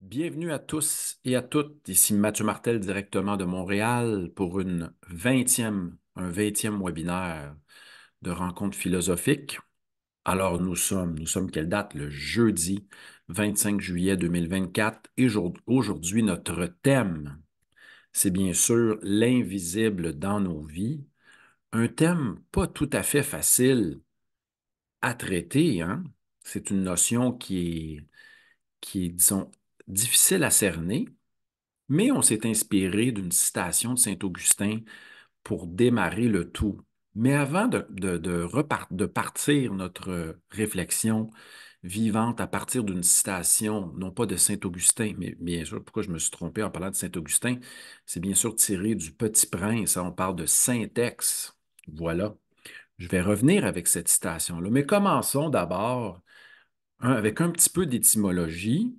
Bienvenue à tous et à toutes. Ici Mathieu Martel directement de Montréal pour un vingtième webinaire de rencontres philosophiques. Alors nous sommes quelle date? Le jeudi 25 juillet 2024 et aujourd'hui notre thème, c'est bien sûr l'invisible dans nos vies. Un thème pas tout à fait facile à traiter, hein? C'est une notion qui est, disons, difficile à cerner. Mais on s'est inspiré d'une citation de Saint-Augustin pour démarrer le tout. Mais avant de partir notre réflexion vivante à partir d'une citation, non pas de Saint-Augustin, mais bien sûr, pourquoi je me suis trompé en parlant de Saint-Augustin, c'est bien sûr tiré du Petit Prince, hein, on parle de Saint-Ex. Voilà. Je vais revenir avec cette citation-là. Mais commençons d'abord avec un petit peu d'étymologie.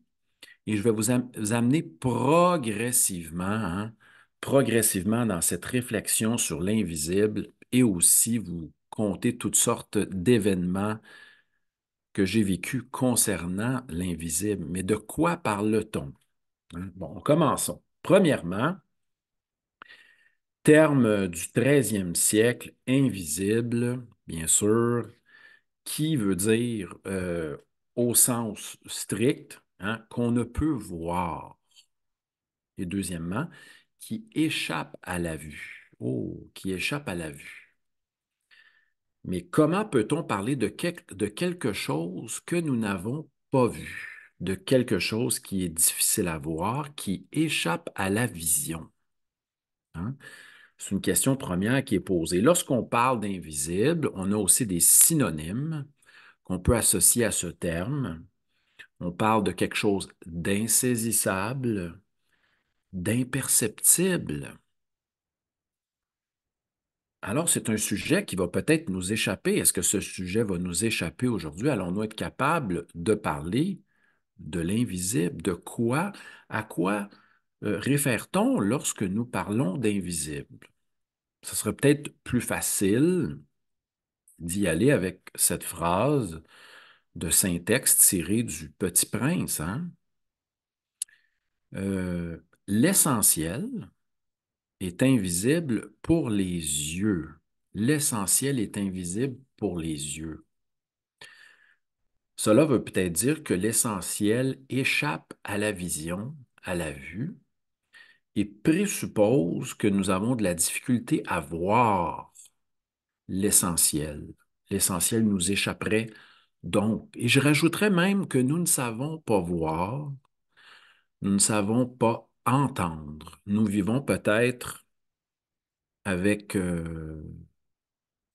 Et je vais vous amener progressivement dans cette réflexion sur l'invisible et aussi vous conter toutes sortes d'événements que j'ai vécus concernant l'invisible. Mais de quoi parle-t-on? Hein? Bon, commençons. Premièrement, terme du 13e siècle, invisible, bien sûr, qui veut dire au sens strict, hein, qu'on ne peut voir. Et deuxièmement, qui échappe à la vue. Oh, qui échappe à la vue. Mais comment peut-on parler de quelque chose que nous n'avons pas vu, de quelque chose qui est difficile à voir, qui échappe à la vision? Hein? C'est une question première qui est posée. Lorsqu'on parle d'invisible, on a aussi des synonymes qu'on peut associer à ce terme. On parle de quelque chose d'insaisissable, d'imperceptible. Alors, c'est un sujet qui va peut-être nous échapper. Est-ce que ce sujet va nous échapper aujourd'hui? Allons-nous être capables de parler de l'invisible? À quoi réfère-t-on lorsque nous parlons d'invisible? Ce serait peut-être plus facile d'y aller avec cette phrase de Saint-Ex tirée du Petit Prince, hein? L'essentiel est invisible pour les yeux. L'essentiel est invisible pour les yeux. Cela veut peut-être dire que l'essentiel échappe à la vision, à la vue, et présuppose que nous avons de la difficulté à voir l'essentiel. L'essentiel nous échapperait donc. Et je rajouterais même que nous ne savons pas voir, nous ne savons pas entendre. Nous vivons peut-être avec,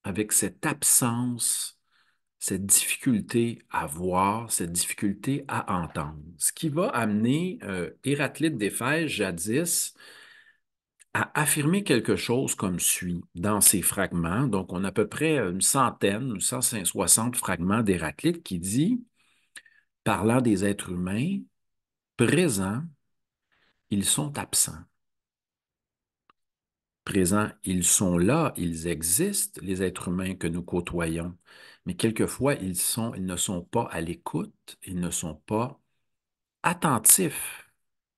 avec cette absence, cette difficulté à voir, cette difficulté à entendre. Ce qui va amener Héraclite d'Éphèse, jadis, à affirmer quelque chose comme suit dans ces fragments. Donc, on a à peu près une centaine, 160 fragments d'Héraclite qui dit, parlant des êtres humains, présents, ils sont absents. Présents, ils sont là, ils existent, les êtres humains que nous côtoyons, mais quelquefois, ils ne sont pas à l'écoute, ils ne sont pas attentifs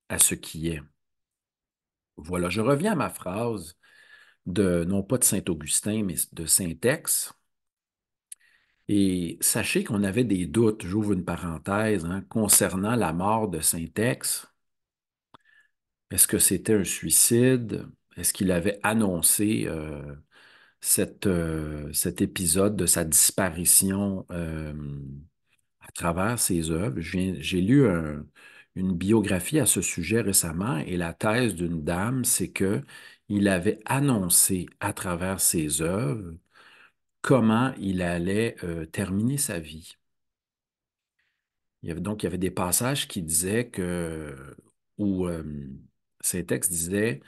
à ce qui est. Voilà, je reviens à ma phrase non pas de Saint-Augustin, mais de Saint-Ex. Et sachez qu'on avait des doutes, j'ouvre une parenthèse, hein, concernant la mort de Saint-Ex. Est-ce que c'était un suicide? Est-ce qu'il avait annoncé cet épisode de sa disparition à travers ses œuvres? J'ai lu une biographie à ce sujet récemment et la thèse d'une dame, c'est que il avait annoncé à travers ses œuvres comment il allait terminer sa vie. Il y avait des passages qui disaient où Saint-Ex disait,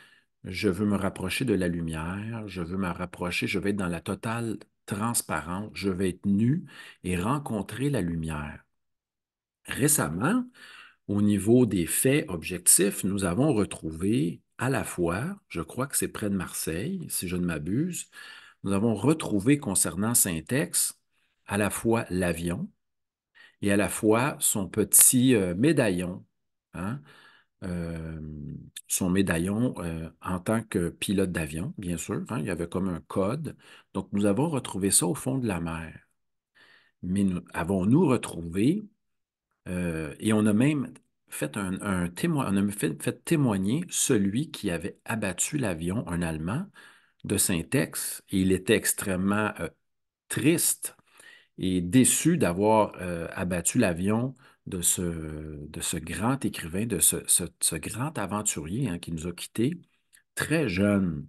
je veux me rapprocher de la lumière, je veux me rapprocher, je vais être dans la totale transparence, je vais être nu et rencontrer la lumière. Récemment, au niveau des faits objectifs, nous avons retrouvé à la fois, je crois que c'est près de Marseille, si je ne m'abuse, nous avons retrouvé concernant Saint-Ex à la fois l'avion, et à la fois son petit médaillon hein, euh, son médaillon en tant que pilote d'avion, bien sûr, hein, il y avait comme un code. Donc, nous avons retrouvé ça au fond de la mer. Mais avons-nous retrouvé, et on a même fait on a fait témoigner celui qui avait abattu l'avion, un Allemand, de Saint-Ex, et il était extrêmement triste et déçu d'avoir abattu l'avion de ce grand écrivain, de ce grand aventurier hein, qui nous a quittés très jeune.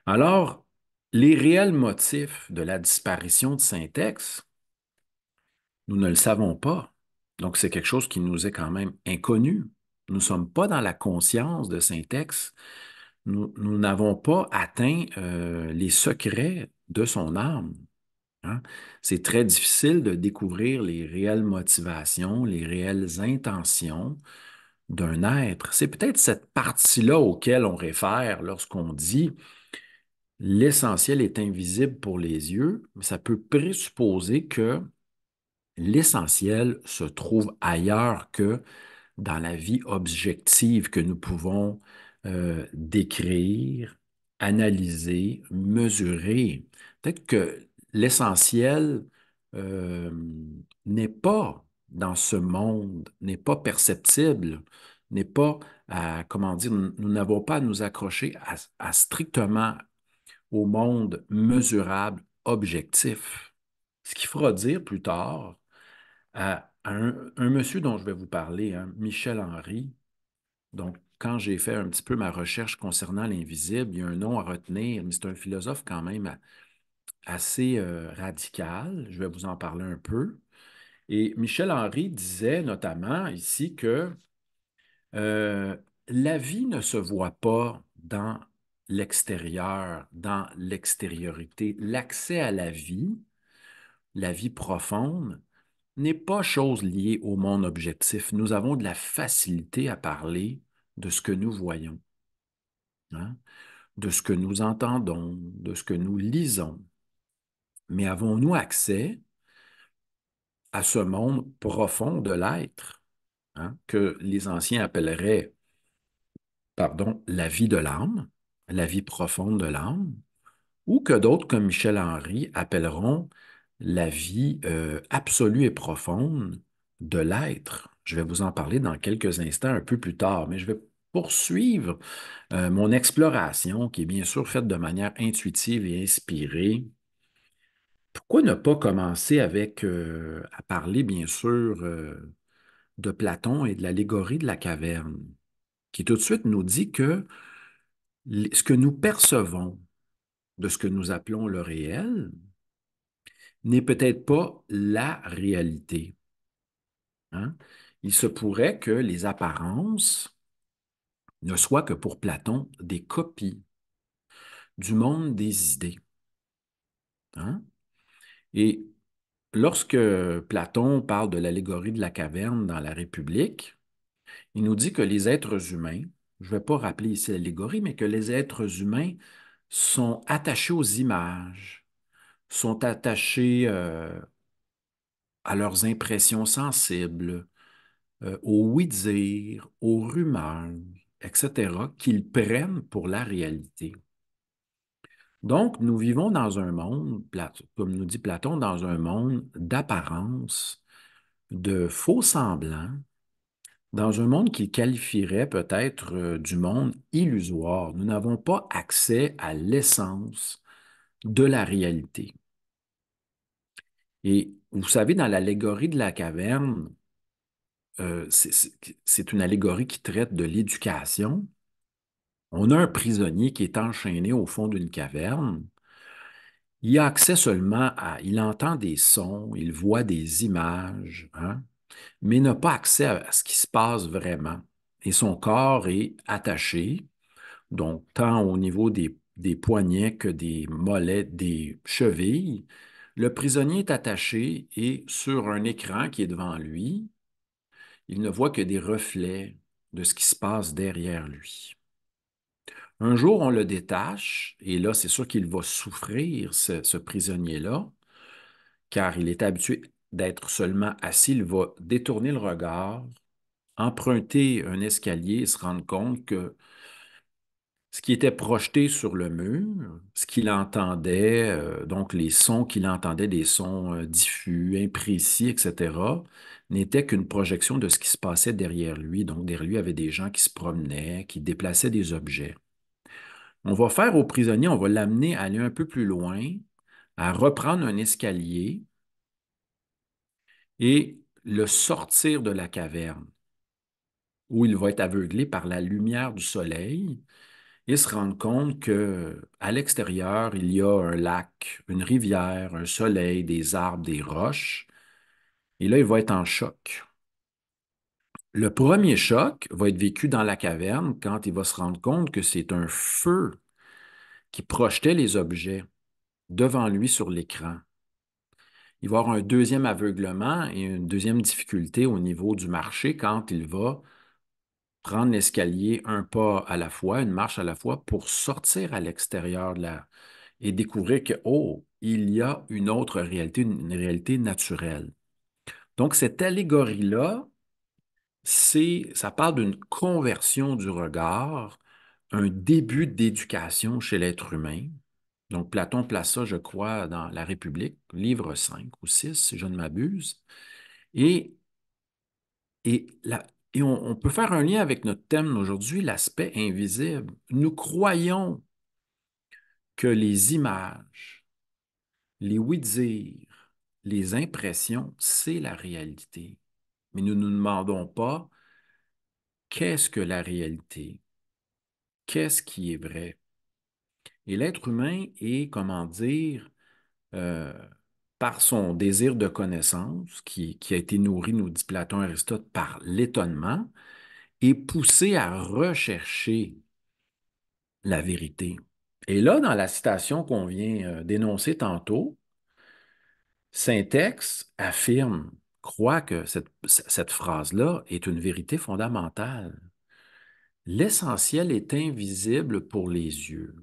Alors, les réels motifs de la disparition de Saint-Ex, nous ne le savons pas. Donc, c'est quelque chose qui nous est quand même inconnu. Nous ne sommes pas dans la conscience de Saint-Ex. Nous n'avons pas atteint les secrets de son âme. Hein. C'est très difficile de découvrir les réelles motivations, les réelles intentions d'un être. C'est peut-être cette partie-là auquel on réfère lorsqu'on dit l'essentiel est invisible pour les yeux, mais ça peut présupposer que l'essentiel se trouve ailleurs que dans la vie objective que nous pouvons décrire, analyser, mesurer. Peut-être que l'essentiel euh, n'est pas dans ce monde, n'est pas perceptible, n'est pas, comment dire, nous n'avons pas à nous accrocher à strictement au monde mesurable, objectif. Ce qu'il faudra dire plus tard à un monsieur dont je vais vous parler, hein, Michel Henry. Donc, quand j'ai fait un petit peu ma recherche concernant l'invisible, il y a un nom à retenir, mais c'est un philosophe quand même assez radical. Je vais vous en parler un peu. Et Michel Henry disait notamment ici que euh, la vie ne se voit pas dans l'extérieur, dans l'extériorité. L'accès à la vie profonde, n'est pas chose liée au monde objectif. Nous avons de la facilité à parler de ce que nous voyons, hein, de ce que nous entendons, de ce que nous lisons. Mais avons-nous accès à ce monde profond de l'être, hein, que les anciens appelleraient, pardon, la vie de l'âme, la vie profonde de l'âme, ou que d'autres, comme Michel Henry, appelleront la vie absolue et profonde de l'être. Je vais vous en parler dans quelques instants, un peu plus tard, mais je vais poursuivre mon exploration, qui est bien sûr faite de manière intuitive et inspirée. Pourquoi ne pas commencer avec, à parler, bien sûr, de Platon et de l'allégorie de la caverne, qui tout de suite nous dit que ce que nous percevons de ce que nous appelons le réel, n'est peut-être pas la réalité. Hein. Il se pourrait que les apparences ne soient que pour Platon des copies du monde des idées. Hein. Et lorsque Platon parle de l'allégorie de la caverne dans la République, il nous dit que les êtres humains, je ne vais pas rappeler ici l'allégorie, mais que les êtres humains sont attachés aux images, sont attachés à leurs impressions sensibles, aux oui-dire, aux rumeurs, etc., qu'ils prennent pour la réalité. Donc, nous vivons dans un monde, comme nous dit Platon, dans un monde d'apparence, de faux semblants, dans un monde qu'il qualifierait peut-être du monde illusoire. Nous n'avons pas accès à l'essence de la réalité. Et vous savez, dans l'allégorie de la caverne, c'est une allégorie qui traite de l'éducation. On a un prisonnier qui est enchaîné au fond d'une caverne. Il a accès seulement il entend des sons, il voit des images, hein, mais n'a pas accès à ce qui se passe vraiment. Et son corps est attaché, donc tant au niveau des poignets que des mollets, des chevilles. Le prisonnier est attaché et sur un écran qui est devant lui, il ne voit que des reflets de ce qui se passe derrière lui. Un jour, on le détache, et là, c'est sûr qu'il va souffrir, ce prisonnier-là, car il est habitué d'être seulement assis. Il va détourner le regard emprunter un escalier et se rendre compte que ce qui était projeté sur le mur, ce qu'il entendait, donc les sons qu'il entendait, des sons diffus, imprécis, etc., n'était qu'une projection de ce qui se passait derrière lui. Donc derrière lui, il y avait des gens qui se promenaient, qui déplaçaient des objets. On va faire au prisonnier, on va l'amener à aller un peu plus loin, à reprendre un escalier et le sortir de la caverne, où il va être aveuglé par la lumière du soleil et se rendre compte que à l'extérieur, il y a un lac, une rivière, un soleil, des arbres, des roches. Et là, il va être en choc. Le premier choc va être vécu dans la caverne quand il va se rendre compte que c'est un feu qui projetait les objets devant lui sur l'écran. Il va avoir un deuxième aveuglement et une deuxième difficulté au niveau du marché quand il va prendre l'escalier un pas à la fois, une marche à la fois, pour sortir à l'extérieur et découvrir que, oh, il y a une autre réalité, une réalité naturelle. Donc, cette allégorie-là, ça parle d'une conversion du regard, un début d'éducation chez l'être humain. Donc, Platon place ça, je crois, dans La République, livre 5 ou 6, si je ne m'abuse. Et, et, la- et on peut faire un lien avec notre thème aujourd'hui, l'aspect invisible. Nous croyons que les images, les oui-dire, les impressions, c'est la réalité. Mais nous ne nous demandons pas qu'est-ce que la réalité, qu'est-ce qui est vrai. Et l'être humain est, comment dire, euh, par son désir de connaissance, qui a été nourri, nous dit Platon et Aristote, par l'étonnement, est poussé à rechercher la vérité. Et là, dans la citation qu'on vient d'énoncer tantôt, Saint-Ex affirme, croit que cette phrase-là est une vérité fondamentale. L'essentiel est invisible pour les yeux.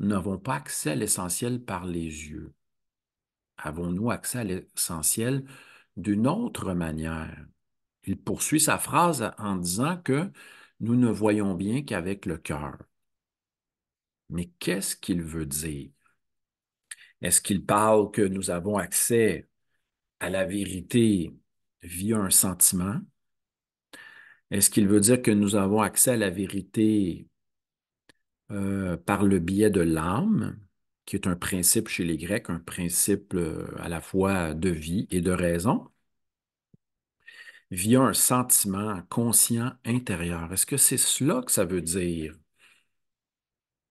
Nous n'avons pas accès à l'essentiel par les yeux. Avons-nous accès à l'essentiel d'une autre manière? Il poursuit sa phrase en disant que nous ne voyons bien qu'avec le cœur. Mais qu'est-ce qu'il veut dire? Est-ce qu'il parle que nous avons accès à la vérité via un sentiment? Est-ce qu'il veut dire que nous avons accès à la vérité par le biais de l'âme, qui est un principe chez les Grecs, un principe à la fois de vie et de raison, via un sentiment conscient intérieur? Est-ce que c'est cela que ça veut dire?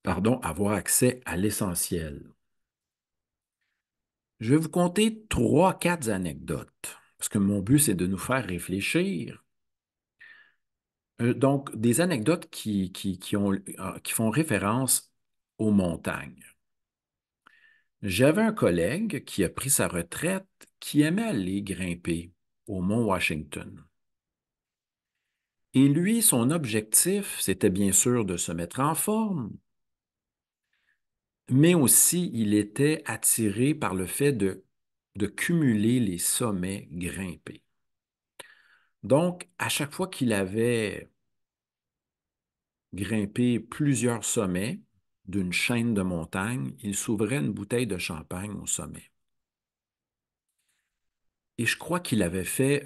Pardon, avoir accès à l'essentiel. Je vais vous conter trois, quatre anecdotes, parce que mon but, c'est de nous faire réfléchir. Donc, des anecdotes qui font référence aux montagnes. J'avais un collègue qui a pris sa retraite, qui aimait aller grimper au mont Washington. Et lui, son objectif, c'était bien sûr de se mettre en forme, mais aussi il était attiré par le fait de cumuler les sommets grimpés. Donc, à chaque fois qu'il avait grimpé plusieurs sommets d'une chaîne de montagnes, il s'ouvrait une bouteille de champagne au sommet. Et je crois qu'il avait fait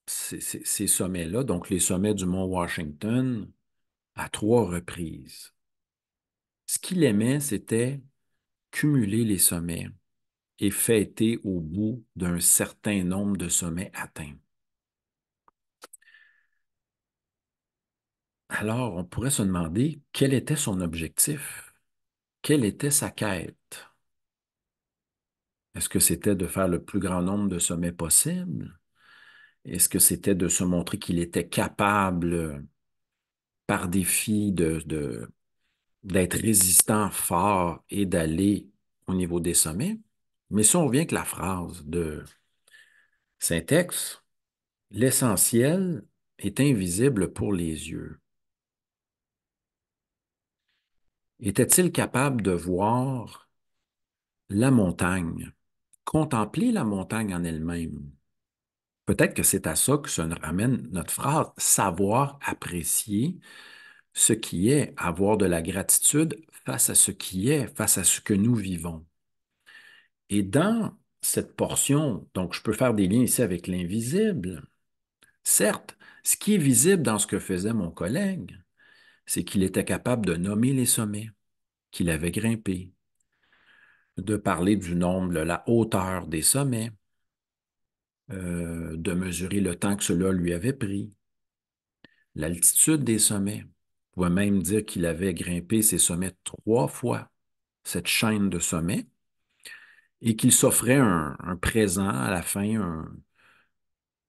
ces sommets-là, donc les sommets du mont Washington, à trois reprises. Ce qu'il aimait, c'était cumuler les sommets et fêter au bout d'un certain nombre de sommets atteints. Alors, on pourrait se demander quel était son objectif, quelle était sa quête. Est-ce que c'était de faire le plus grand nombre de sommets possible? Est-ce que c'était de se montrer qu'il était capable, par défi, d'être résistant, fort et d'aller au niveau des sommets? Mais si on revient avec la phrase de Saint-Ex, l'essentiel est invisible pour les yeux. Était-il capable de voir la montagne, contempler la montagne en elle-même, Peut-être que c'est à ça que ça nous ramène notre phrase, savoir apprécier ce qui est, avoir de la gratitude face à ce qui est, face à ce que nous vivons. Et dans cette portion, donc je peux faire des liens ici avec l'invisible. Certes, ce qui est visible dans ce que faisait mon collègue, c'est qu'il était capable de nommer les sommets qu'il avait grimpés, de parler du nombre, de la hauteur des sommets, de mesurer le temps que cela lui avait pris, l'altitude des sommets. On pouvait même dire qu'il avait grimpé ces sommets 3 fois, cette chaîne de sommets, et qu'il s'offrait un présent à la fin,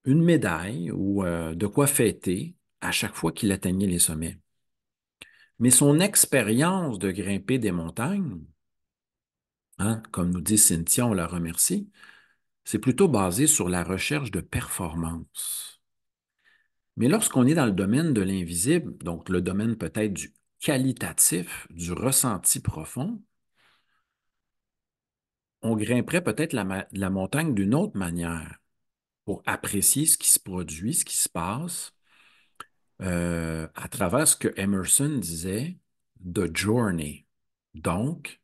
une médaille ou de quoi fêter à chaque fois qu'il atteignait les sommets. Mais son expérience de grimper des montagnes, hein, comme nous dit Cynthia, on la remercie, c'est plutôt basé sur la recherche de performance. Mais lorsqu'on est dans le domaine de l'invisible, donc le domaine peut-être du qualitatif, du ressenti profond, on grimperait peut-être la montagne d'une autre manière pour apprécier ce qui se produit, ce qui se passe, à travers ce que Emerson disait, The Journey. Donc,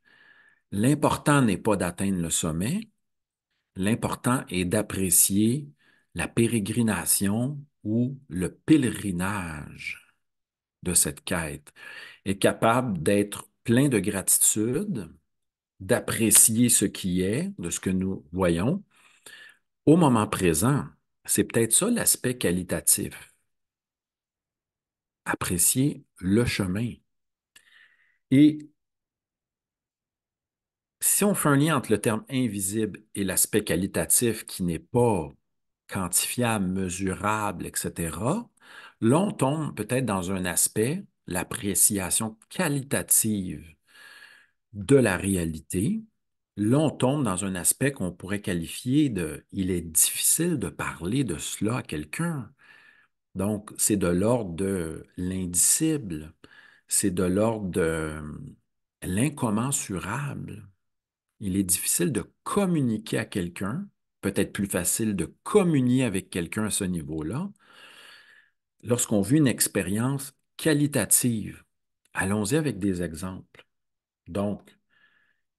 l'important n'est pas d'atteindre le sommet, l'important est d'apprécier la pérégrination ou le pèlerinage de cette quête, être capable d'être plein de gratitude, d'apprécier ce qui est, de ce que nous voyons au moment présent. C'est peut-être ça l'aspect qualitatif, apprécier le chemin. Et si on fait un lien entre le terme invisible et l'aspect qualitatif qui n'est pas quantifiable, mesurable, etc., là, on tombe peut-être dans un aspect, l'appréciation qualitative de la réalité. Là, on tombe dans un aspect qu'on pourrait qualifier de il est difficile de parler de cela à quelqu'un. Donc, c'est de l'ordre de l'indicible, c'est de l'ordre de l'incommensurable. Il est difficile de communiquer à quelqu'un, peut-être plus facile de communier avec quelqu'un à ce niveau-là, lorsqu'on vit une expérience qualitative. Allons-y avec des exemples. Donc,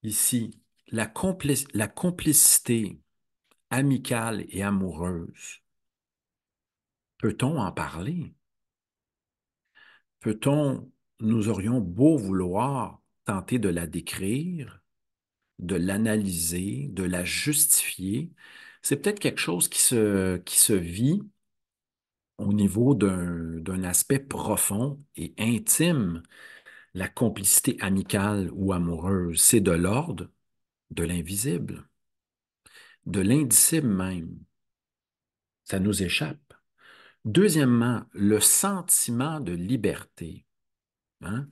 ici, la complicité amicale et amoureuse, peut-on en parler? Peut-on, nous aurions beau vouloir tenter de la décrire, de l'analyser, de la justifier, c'est peut-être quelque chose qui se vit au niveau d'un aspect profond et intime. La complicité amicale ou amoureuse, c'est de l'ordre de l'invisible, de l'indicible même. Ça nous échappe. Deuxièmement, le sentiment de liberté. Hein?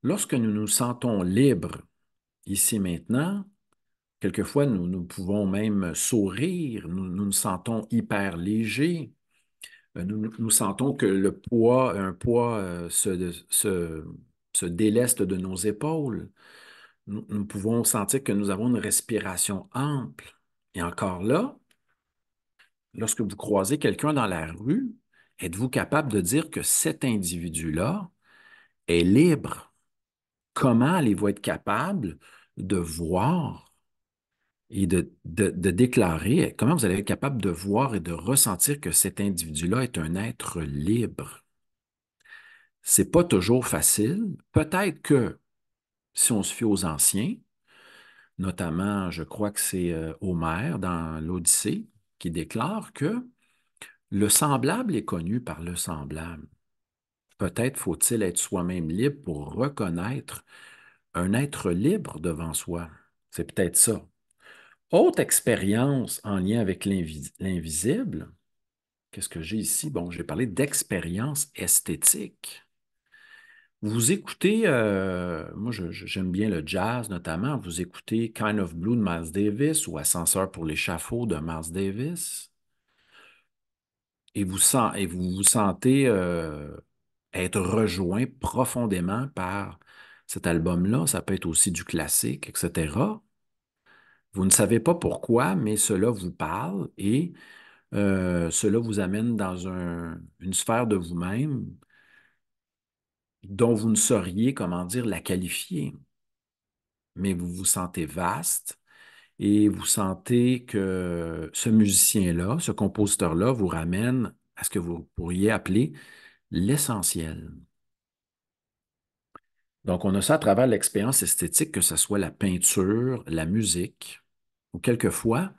Lorsque nous nous sentons libres ici maintenant, quelquefois nous pouvons même sourire, nous nous sentons hyper légers, nous sentons que un poids se déleste de nos épaules. Nous pouvons sentir que nous avons une respiration ample. Et encore là, lorsque vous croisez quelqu'un dans la rue, êtes-vous capable de dire que cet individu-là est libre? Comment allez-vous être capable de voir et de déclarer, comment vous allez être capable de voir et de ressentir que cet individu-là est un être libre? C'est pas toujours facile. Peut-être que si on se fie aux anciens, notamment, je crois que c'est Homère dans l'Odyssée, qui déclare que le semblable est connu par le semblable. Peut-être faut-il être soi-même libre pour reconnaître un être libre devant soi. C'est peut-être ça. Autre expérience en lien avec l'invisible, qu'est-ce que j'ai ici? Bon, j'ai parlé d'expérience esthétique. Vous écoutez, moi j'aime bien le jazz notamment, vous écoutez Kind of Blue de Miles Davis ou Ascenseur pour l'échafaud de Miles Davis et vous vous sentez être rejoint profondément par cet album-là, ça peut être aussi du classique, etc. Vous ne savez pas pourquoi, mais cela vous parle et cela vous amène dans une sphère de vous-même dont vous ne sauriez, comment dire, la qualifier, mais vous vous sentez vaste et vous sentez que ce musicien-là, ce compositeur-là vous ramène à ce que vous pourriez appeler l'essentiel. Donc, on a ça à travers l'expérience esthétique, que ce soit la peinture, la musique ou quelquefois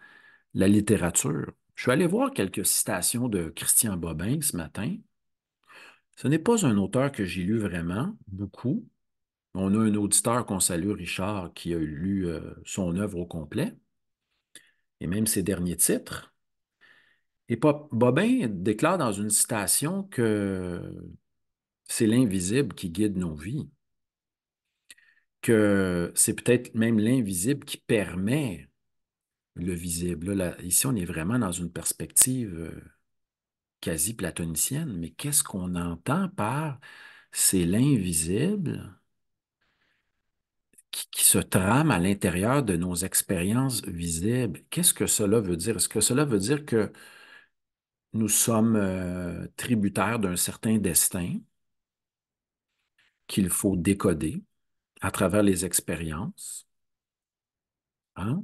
la littérature. Je suis allé voir quelques citations de Christian Bobin ce matin. Ce n'est pas un auteur que j'ai lu vraiment, beaucoup. On a un auditeur qu'on salue, Richard, qui a lu son œuvre au complet, et même ses derniers titres. Et Bobin déclare dans une citation que c'est l'invisible qui guide nos vies, que c'est peut-être même l'invisible qui permet le visible. Ici, on est vraiment dans une perspective quasi platonicienne, mais qu'est-ce qu'on entend par c'est l'invisible qui se trame à l'intérieur de nos expériences visibles? Qu'est-ce que cela veut dire? Est-ce que cela veut dire que nous sommes tributaires d'un certain destin qu'il faut décoder à travers les expériences? Hein?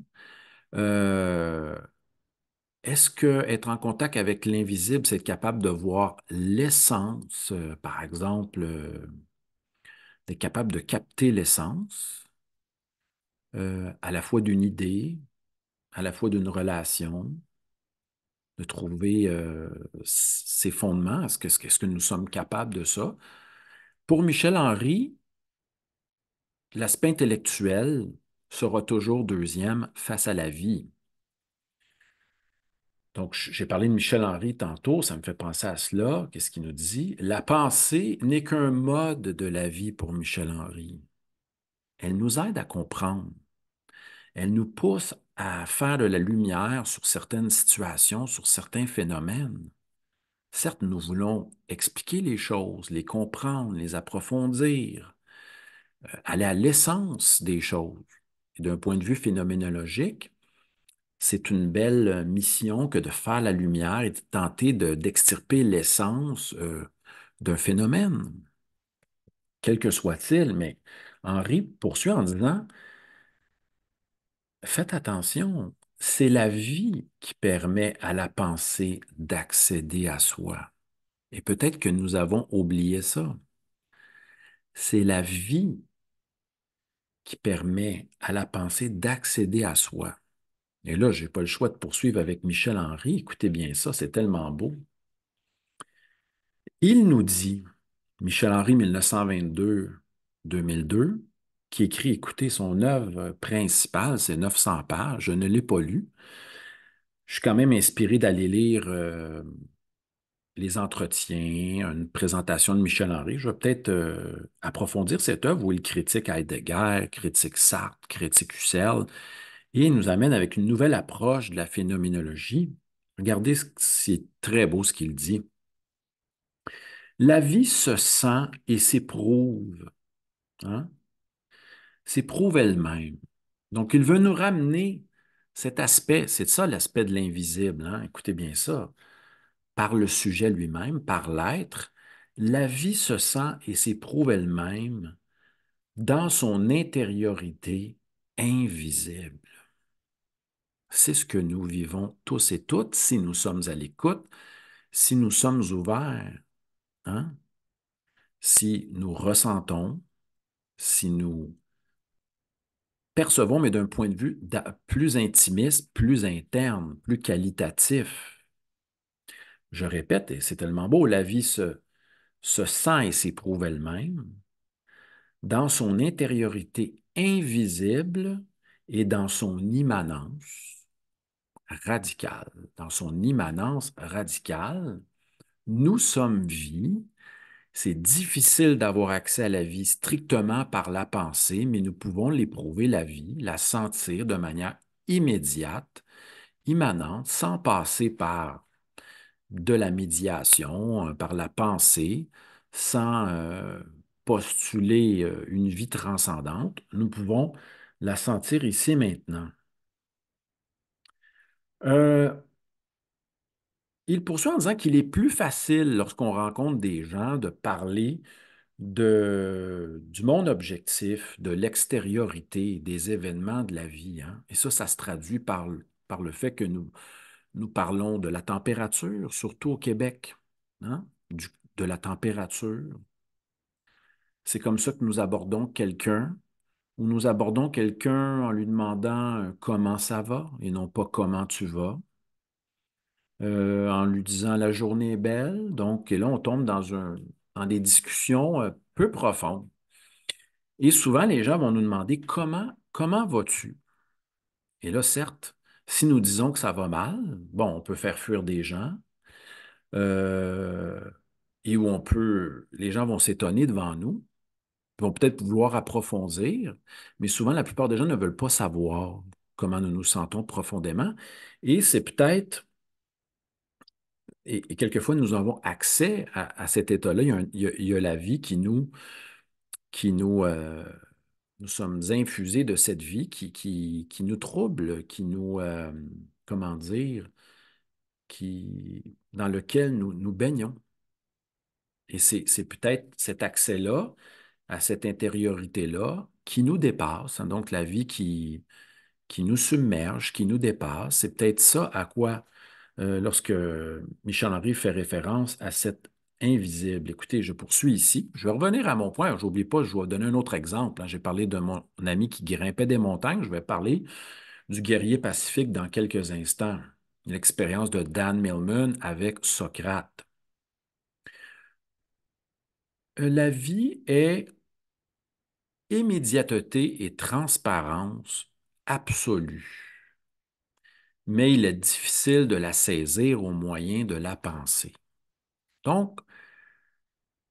Euh, Est-ce que être en contact avec l'invisible, c'est être capable de voir l'essence, par exemple, d'être capable de capter l'essence à la fois d'une idée, à la fois d'une relation, de trouver ses fondements. Est-ce que nous sommes capables de ça? Pour Michel Henry, l'aspect intellectuel sera toujours deuxième face à la vie. Donc, j'ai parlé de Michel Henry tantôt, ça me fait penser à cela. Qu'est-ce qu'il nous dit? La pensée n'est qu'un mode de la vie pour Michel Henry. Elle nous aide à comprendre. Elle nous pousse à faire de la lumière sur certaines situations, sur certains phénomènes. Certes, nous voulons expliquer les choses, les comprendre, les approfondir, aller à l'essence des choses. Et d'un point de vue phénoménologique, c'est une belle mission que de faire la lumière et de tenter d'extirper l'essence d'un phénomène, quel que soit-il. Mais Henri poursuit en disant, faites attention, c'est la vie qui permet à la pensée d'accéder à soi. Et peut-être que nous avons oublié ça. C'est la vie qui permet à la pensée d'accéder à soi. Et là, je n'ai pas le choix de poursuivre avec Michel Henry. Écoutez bien ça, c'est tellement beau. Il nous dit, Michel Henry, 1922-2002, qui écrit, écoutez, son œuvre principale, c'est 900 pages, je ne l'ai pas lu. Je suis quand même inspiré d'aller lire les entretiens, une présentation de Michel Henry. Je vais peut-être approfondir cette œuvre où il critique Heidegger, critique Sartre, critique Husserl, et il nous amène avec une nouvelle approche de la phénoménologie. Regardez, c'est très beau ce qu'il dit. La vie se sent et s'éprouve, hein? S'éprouve elle-même. Donc, il veut nous ramener cet aspect, c'est ça l'aspect de l'invisible, hein? Écoutez bien ça. Par le sujet lui-même, par l'être, la vie se sent et s'éprouve elle-même dans son intériorité invisible. C'est ce que nous vivons tous et toutes si nous sommes à l'écoute, si nous sommes ouverts, hein? Si nous ressentons, si nous percevons, mais d'un point de vue plus intimiste, plus interne, plus qualitatif. Je répète, et c'est tellement beau, la vie se sent et s'éprouve elle-même dans son intériorité invisible et dans son immanence radicale. Dans son immanence radicale, nous sommes vie. C'est difficile d'avoir accès à la vie strictement par la pensée, mais nous pouvons l'éprouver, la vie, la sentir de manière immédiate, immanente, sans passer par de la médiation, par la pensée, sans postuler une vie transcendante. Nous pouvons la sentir ici et maintenant. Euh, Il poursuit en disant qu'il est plus facile lorsqu'on rencontre des gens de parler du monde objectif, de l'extériorité, des événements de la vie, hein. Et ça se traduit par le fait que nous parlons de la température, surtout au Québec, hein, de la température. C'est comme ça que nous abordons quelqu'un, ou nous abordons quelqu'un en lui demandant comment ça va et non pas comment tu vas, en lui disant la journée est belle. Donc, et là, on tombe dans des discussions peu profondes. Et souvent, les gens vont nous demander comment vas-tu? Et là, certes, si nous disons que ça va mal, bon, on peut faire fuir des gens, euh, et où les gens vont s'étonner devant nous, vont peut-être vouloir approfondir, mais souvent, la plupart des gens ne veulent pas savoir comment nous nous sentons profondément. Et c'est peut-être, et quelquefois, nous avons accès à cet état-là. Il y a la vie qui nous sommes infusés de cette vie qui nous trouble, comment dire, dans lequel nous baignons. Et c'est peut-être cet accès-là, à cette intériorité-là, qui nous dépasse, hein. Donc, la vie qui nous submerge, qui nous dépasse, c'est peut-être ça à quoi, lorsque Michel-Henri fait référence à cet invisible. Écoutez, je poursuis ici. Je vais revenir à mon point. Je n'oublie pas, je vais donner un autre exemple, hein. J'ai parlé de mon ami qui grimpait des montagnes. Je vais parler du guerrier pacifique dans quelques instants. L'expérience de Dan Millman avec Socrate. La vie est immédiateté et transparence absolue, mais il est difficile de la saisir au moyen de la pensée. Donc,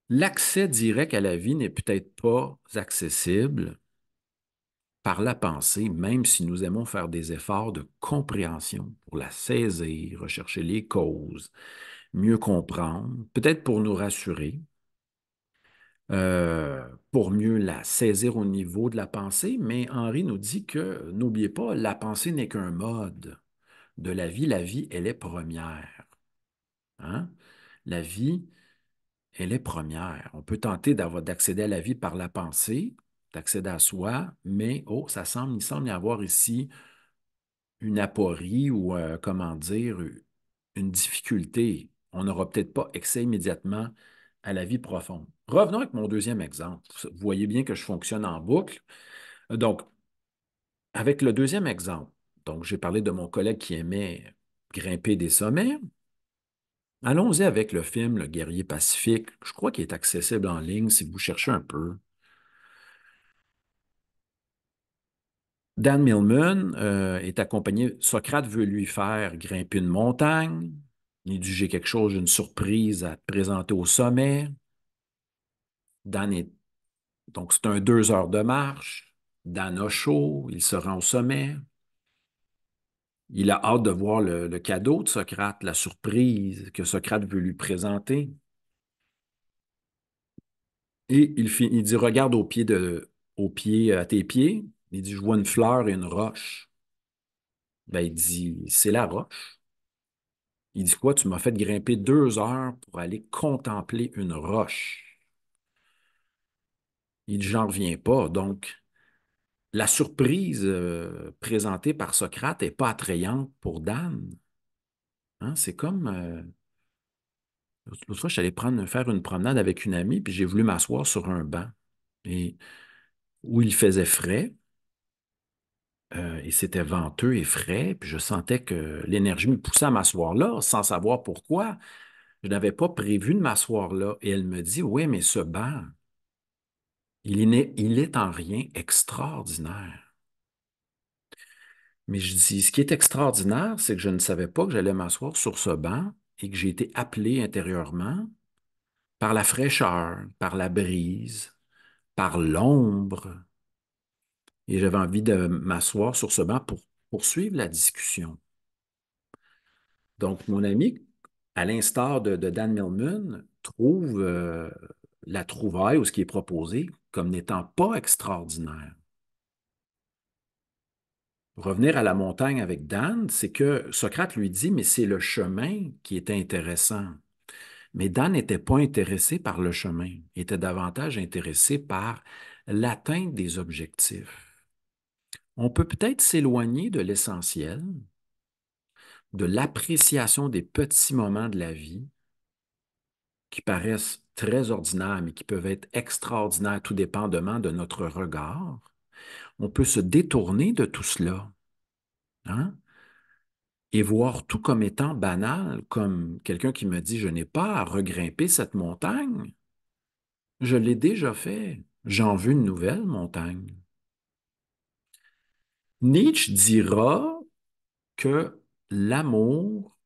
l'accès direct à la vie n'est peut-être pas accessible par la pensée, même si nous aimons faire des efforts de compréhension pour la saisir, rechercher les causes, mieux comprendre, peut-être pour nous rassurer, pour mieux la saisir au niveau de la pensée, mais Henri nous dit que, n'oubliez pas, la pensée n'est qu'un mode de la vie. La vie, elle est première, hein? La vie, elle est première. On peut tenter d'accéder à la vie par la pensée, d'accéder à soi, mais oh, il semble y avoir ici une aporie ou, comment dire, une difficulté. On n'aura peut-être pas accès immédiatement à la vie profonde. Revenons avec mon deuxième exemple. Vous voyez bien que je fonctionne en boucle. Donc, avec le deuxième exemple, donc j'ai parlé de mon collègue qui aimait grimper des sommets. Allons-y avec le film Le Guerrier Pacifique. Je crois qu'il est accessible en ligne si vous cherchez un peu. Dan Millman est accompagné. Socrate veut lui faire grimper une montagne. Il dit, j'ai quelque chose, une surprise à te présenter au sommet. Dan est, donc, c'est un 2 heures de marche. Dan a chaud, il se rend au sommet. Il a hâte de voir le cadeau de Socrate, la surprise que Socrate veut lui présenter. Et il dit, regarde à tes pieds. Il dit, je vois une fleur et une roche. Ben, il dit, c'est la roche. Il dit quoi? Tu m'as fait grimper 2 heures pour aller contempler une roche. Il dit, j'en reviens pas. Donc, la surprise présentée par Socrate n'est pas attrayante pour Dan, hein. C'est comme, l'autre fois, je suis allé faire une promenade avec une amie, puis j'ai voulu m'asseoir sur un banc. Et où il faisait frais, et c'était venteux et frais, puis je sentais que l'énergie me poussait à m'asseoir là, sans savoir pourquoi. Je n'avais pas prévu de m'asseoir là. Et elle me dit, oui, mais ce banc, il est en rien extraordinaire. Mais je dis, ce qui est extraordinaire, c'est que je ne savais pas que j'allais m'asseoir sur ce banc et que j'ai été appelé intérieurement par la fraîcheur, par la brise, par l'ombre. Et j'avais envie de m'asseoir sur ce banc pour poursuivre la discussion. Donc, mon ami, à l'instar de Dan Millman, trouve la trouvaille ou ce qui est proposé comme n'étant pas extraordinaire. Revenir à la montagne avec Dan, c'est que Socrate lui dit, mais c'est le chemin qui est intéressant. Mais Dan n'était pas intéressé par le chemin, il était davantage intéressé par l'atteinte des objectifs. On peut peut-être s'éloigner de l'essentiel, de l'appréciation des petits moments de la vie qui paraissent très ordinaires, mais qui peuvent être extraordinaires, tout dépendamment de notre regard. On peut se détourner de tout cela, hein, et voir tout comme étant banal, comme quelqu'un qui me dit, je n'ai pas à regrimper cette montagne. Je l'ai déjà fait. J'en veux une nouvelle montagne. Nietzsche dira que l'amour,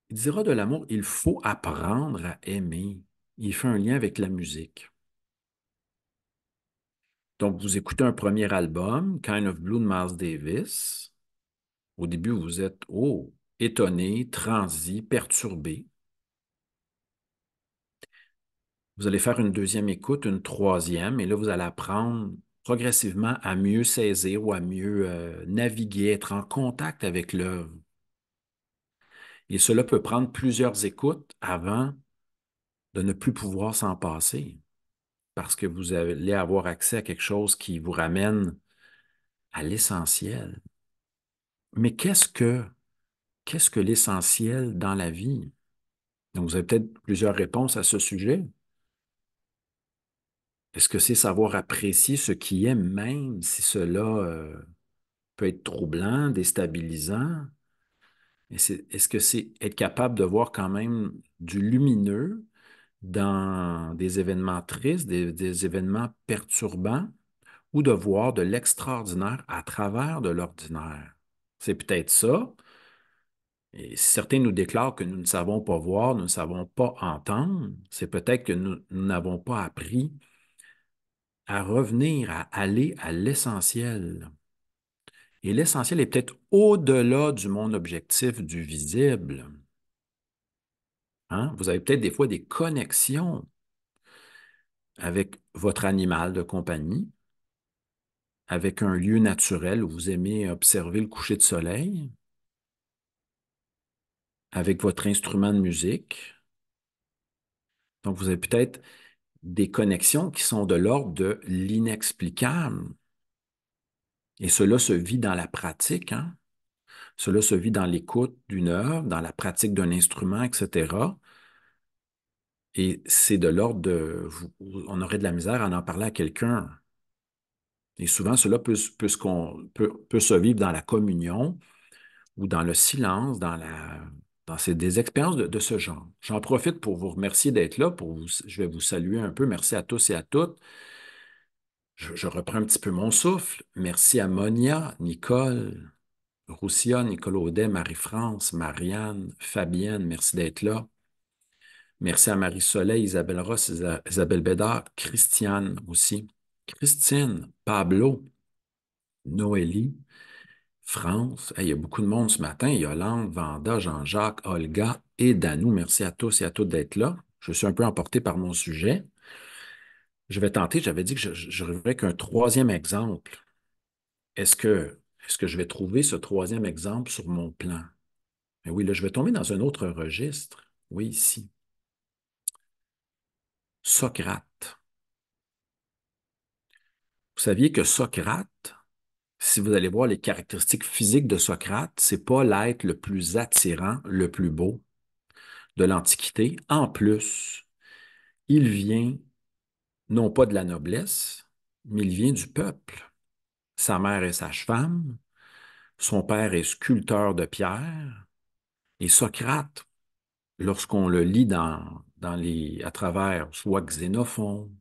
il dira de l'amour, il faut apprendre à aimer. Il fait un lien avec la musique. Donc, vous écoutez un premier album, Kind of Blue de Miles Davis. Au début, vous êtes, oh, étonné, transi, perturbé. Vous allez faire une deuxième écoute, une troisième, et là, vous allez apprendre progressivement à mieux saisir ou à mieux naviguer, être en contact avec l'œuvre. Et cela peut prendre plusieurs écoutes avant de ne plus pouvoir s'en passer, parce que vous allez avoir accès à quelque chose qui vous ramène à l'essentiel. Mais qu'est-ce que l'essentiel dans la vie? Donc, vous avez peut-être plusieurs réponses à ce sujet. Est-ce que c'est savoir apprécier ce qui est, même si cela peut être troublant, déstabilisant? Est-ce que c'est être capable de voir quand même du lumineux dans des événements tristes, des événements perturbants, ou de voir de l'extraordinaire à travers de l'ordinaire? C'est peut-être ça. Et si certains nous déclarent que nous ne savons pas voir, nous ne savons pas entendre, c'est peut-être que nous n'avons pas appris à revenir, à aller à l'essentiel. Et l'essentiel est peut-être au-delà du monde objectif, du visible. Hein? Vous avez peut-être des fois des connexions avec votre animal de compagnie, avec un lieu naturel où vous aimez observer le coucher de soleil, avec votre instrument de musique. Donc, vous avez peut-être des connexions qui sont de l'ordre de l'inexplicable. Et cela se vit dans la pratique, hein? Cela se vit dans l'écoute d'une œuvre, dans la pratique d'un instrument, etc. Et c'est de l'ordre de... on aurait de la misère à en parler à quelqu'un. Et souvent, cela peut se vivre dans la communion ou dans le silence, des expériences de ce genre. J'en profite pour vous remercier d'être là. Je vais vous saluer un peu. Merci à tous et à toutes. Je reprends un petit peu mon souffle. Merci à Monia, Nicole, Roussia, Nicole Audet, Marie-France, Marianne, Fabienne, merci d'être là. Merci à Marie-Soleil, Isabelle Ross, Isabelle Bédard, Christiane aussi, Christine, Pablo, Noélie, France. Hey, il y a beaucoup de monde ce matin. Yolande, Vanda, Jean-Jacques, Olga et Danou. Merci à tous et à toutes d'être là. Je suis un peu emporté par mon sujet. Je vais tenter, j'avais dit que je rêverais qu'un troisième exemple. Est-ce que, est-ce que je vais trouver ce troisième exemple sur mon plan? Mais oui, là, je vais tomber dans un autre registre. Oui, ici. Socrate. Vous saviez que Socrate, si vous allez voir les caractéristiques physiques de Socrate, c'est pas l'être le plus attirant, le plus beau de l'Antiquité. En plus, il vient non pas de la noblesse, mais il vient du peuple. Sa mère est sage-femme, son père est sculpteur de pierre, et Socrate, lorsqu'on le lit à travers soit Xénophon,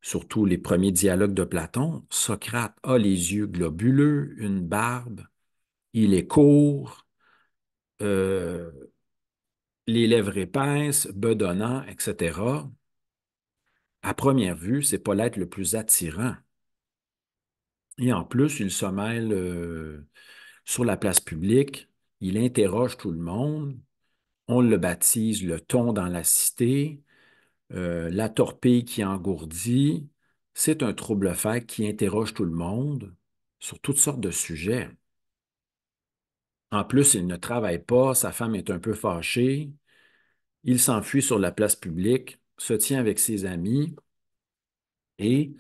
surtout les premiers dialogues de Platon, Socrate a les yeux globuleux, une barbe, il est court, euh, les lèvres épaisses, bedonnant, etc. À première vue, c'est pas l'être le plus attirant. Et en plus, il se mêle sur la place publique, il interroge tout le monde, on le baptise le thon dans la cité, la torpille qui engourdit, c'est un trouble-fête qui interroge tout le monde. sur toutes sortes de sujets. En plus, il ne travaille pas, sa femme est un peu fâchée, il s'enfuit sur la place publique, se tient avec ses amis et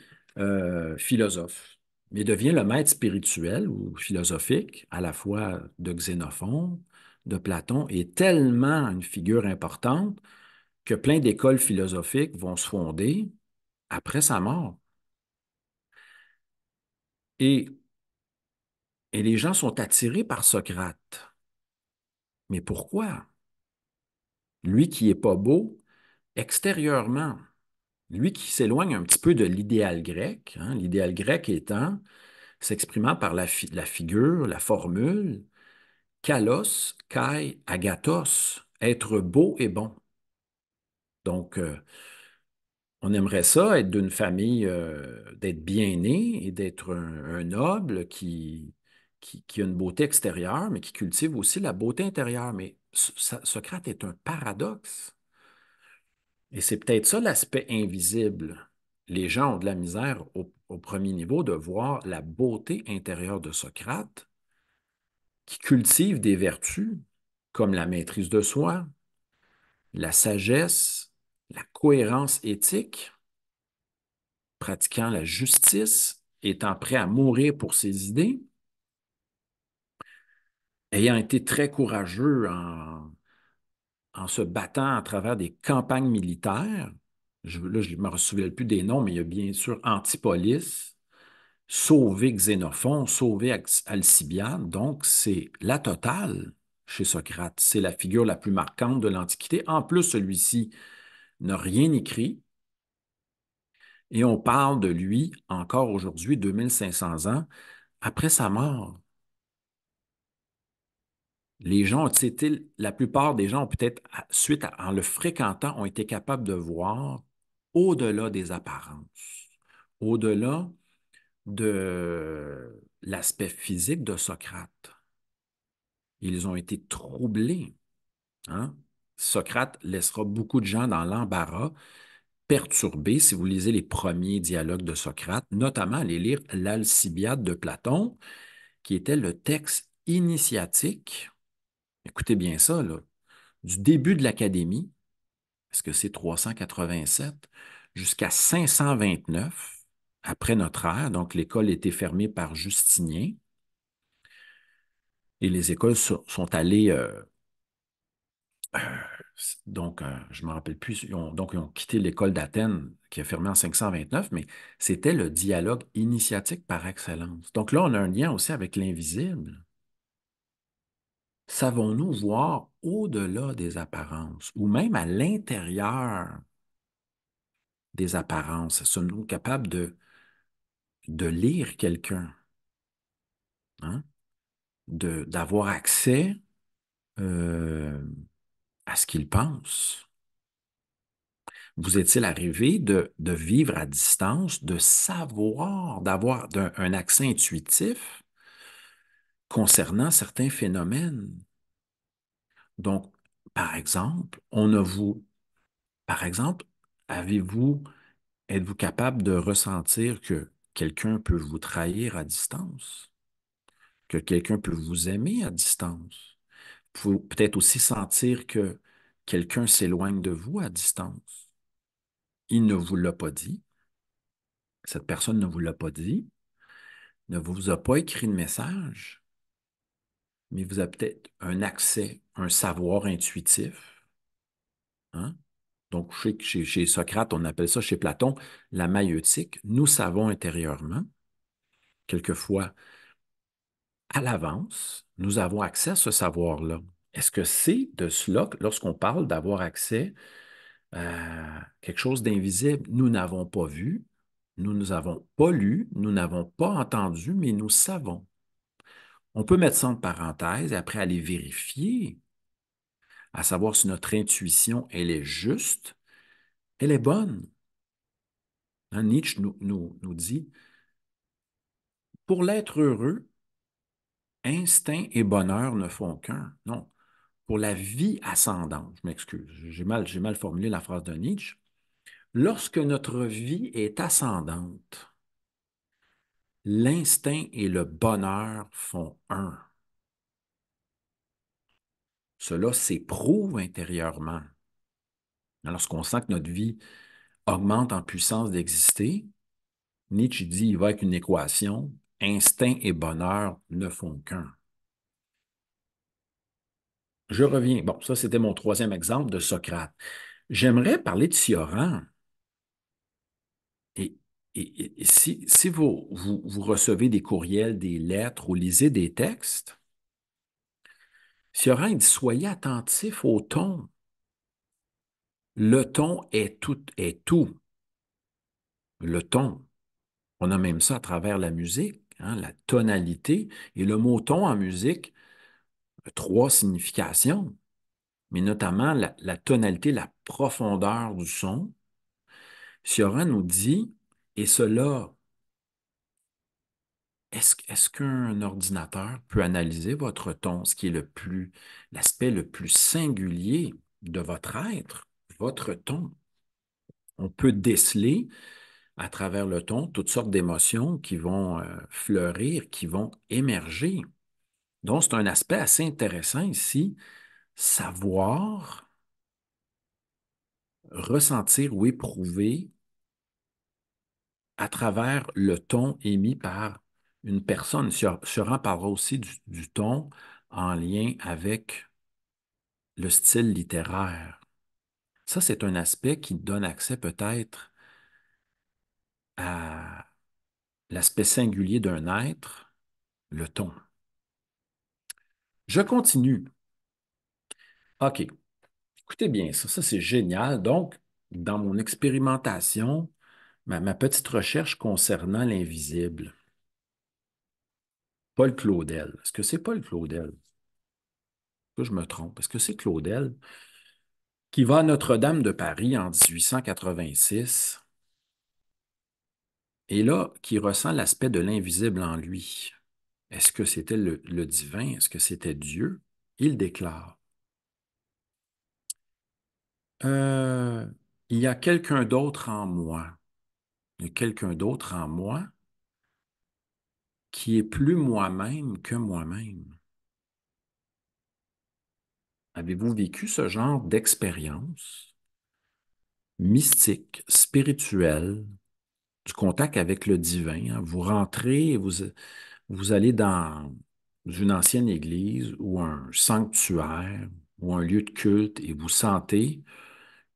philosophe. Mais devient le maître spirituel ou philosophique, à la fois de Xénophon, de Platon, et tellement une figure importante que plein d'écoles philosophiques vont se fonder après sa mort. Et, et les gens sont attirés par Socrate. Mais pourquoi? Lui qui est pas beau extérieurement, lui qui s'éloigne un petit peu de l'idéal grec, hein, l'idéal grec étant, s'exprimant par la figure, la formule, kalos, kai, agathos, être beau et bon. Donc, on aimerait ça, être d'une famille, d'être bien né et d'être un noble qui a une beauté extérieure, mais qui cultive aussi la beauté intérieure. Mais Socrate est un paradoxe. Et c'est peut-être ça l'aspect invisible. Les gens ont de la misère au premier niveau de voir la beauté intérieure de Socrate, qui cultive des vertus comme la maîtrise de soi, la sagesse, la cohérence éthique, pratiquant la justice, étant prêt à mourir pour ses idées, ayant été très courageux en se battant à travers des campagnes militaires. Là, je ne me souviens plus des noms, mais il y a bien sûr Antipolis, sauver Xénophon, sauver Alcibiade. Donc, c'est la totale chez Socrate. C'est la figure la plus marquante de l'Antiquité. En plus, celui-ci n'a rien écrit et on parle de lui encore aujourd'hui, 2500 ans, après sa mort. Les gens, la plupart des gens ont peut-être, en le fréquentant, ont été capables de voir au-delà des apparences, au-delà de l'aspect physique de Socrate. Ils ont été troublés. Hein? Socrate laissera beaucoup de gens dans l'embarras, perturbés, si vous lisez les premiers dialogues de Socrate, notamment allez lire l'Alcibiade de Platon, qui était le texte initiatique, écoutez bien ça, là, du début de l'Académie, parce que c'est 387, jusqu'à 529 après notre ère. Donc, l'école a été fermée par Justinien et les écoles sont allées donc, je ne me rappelle plus, ils ont quitté l'école d'Athènes qui a fermé en 529, mais c'était le dialogue initiatique par excellence. Donc là, on a un lien aussi avec l'invisible. Savons-nous voir au-delà des apparences ou même à l'intérieur des apparences? Sommes-nous capables de lire quelqu'un, hein? D'avoir accès euh, à ce qu'il pense? Vous est-il arrivé de vivre à distance, de savoir, d'avoir un accès intuitif concernant certains phénomènes? Donc, par exemple, par exemple, avez-vous, êtes-vous capable de ressentir que quelqu'un peut vous trahir à distance, que quelqu'un peut vous aimer à distance? Vous pouvez peut-être aussi sentir que quelqu'un s'éloigne de vous à distance. Il ne vous l'a pas dit, cette personne ne vous l'a pas dit, ne vous a pas écrit de message, mais vous avez peut-être un accès, un savoir intuitif. Hein? Donc, chez Socrate, on appelle ça chez Platon la maïeutique. Nous savons intérieurement, quelquefois à l'avance, nous avons accès à ce savoir-là. Est-ce que c'est de cela, lorsqu'on parle d'avoir accès à quelque chose d'invisible, nous n'avons pas vu, nous ne nous avons pas lu, nous n'avons pas entendu, mais nous savons. On peut mettre ça en parenthèse et après aller vérifier, à savoir si notre intuition, elle est juste, elle est bonne. Hein, Nietzsche nous dit, pour l'être heureux, instinct et bonheur ne font qu'un. Non, pour la vie ascendante, je m'excuse, j'ai mal formulé la phrase de Nietzsche. Lorsque notre vie est ascendante, L'instinct et le bonheur font un. Cela s'éprouve intérieurement. Lorsqu'on sent que notre vie augmente en puissance d'exister, Nietzsche dit, il va avec une équation, instinct et bonheur ne font qu'un. Je reviens. Bon, ça, c'était mon troisième exemple de Socrate. J'aimerais parler de Cioran. Et, et si vous recevez des courriels, des lettres ou lisez des textes, Cioran, il dit, soyez attentifs au ton. Le ton est tout, est tout. Le ton. On a même ça à travers la musique, hein, la tonalité. Et le mot ton en musique a trois significations, mais notamment la tonalité, la profondeur du son. Cioran nous dit, et cela, est-ce qu'un ordinateur peut analyser votre ton, ce qui est l'aspect le plus singulier de votre être, votre ton? On peut déceler à travers le ton toutes sortes d'émotions qui vont fleurir, qui vont émerger. Donc, c'est un aspect assez intéressant ici, savoir, ressentir ou éprouver à travers le ton émis par une personne. Seurat parlera aussi du ton en lien avec le style littéraire. Ça, c'est un aspect qui donne accès peut-être à l'aspect singulier d'un être, le ton. Je continue. OK. Écoutez bien ça. Ça, c'est génial. Donc, dans mon expérimentation, ma petite recherche concernant l'invisible, Paul Claudel. Est-ce que c'est Paul Claudel? Est-ce que je me trompe? Est-ce que c'est Claudel qui va à Notre-Dame de Paris en 1886 et là, qui ressent l'aspect de l'invisible en lui? Est-ce que c'était le divin? Est-ce que c'était Dieu? Il déclare, Euh, il y a quelqu'un d'autre en moi. Il y a quelqu'un d'autre en moi qui est plus moi-même que moi-même. Avez-vous vécu ce genre d'expérience mystique, spirituelle, du contact avec le divin, hein? Vous rentrez et vous allez dans une ancienne église ou un sanctuaire ou un lieu de culte et vous sentez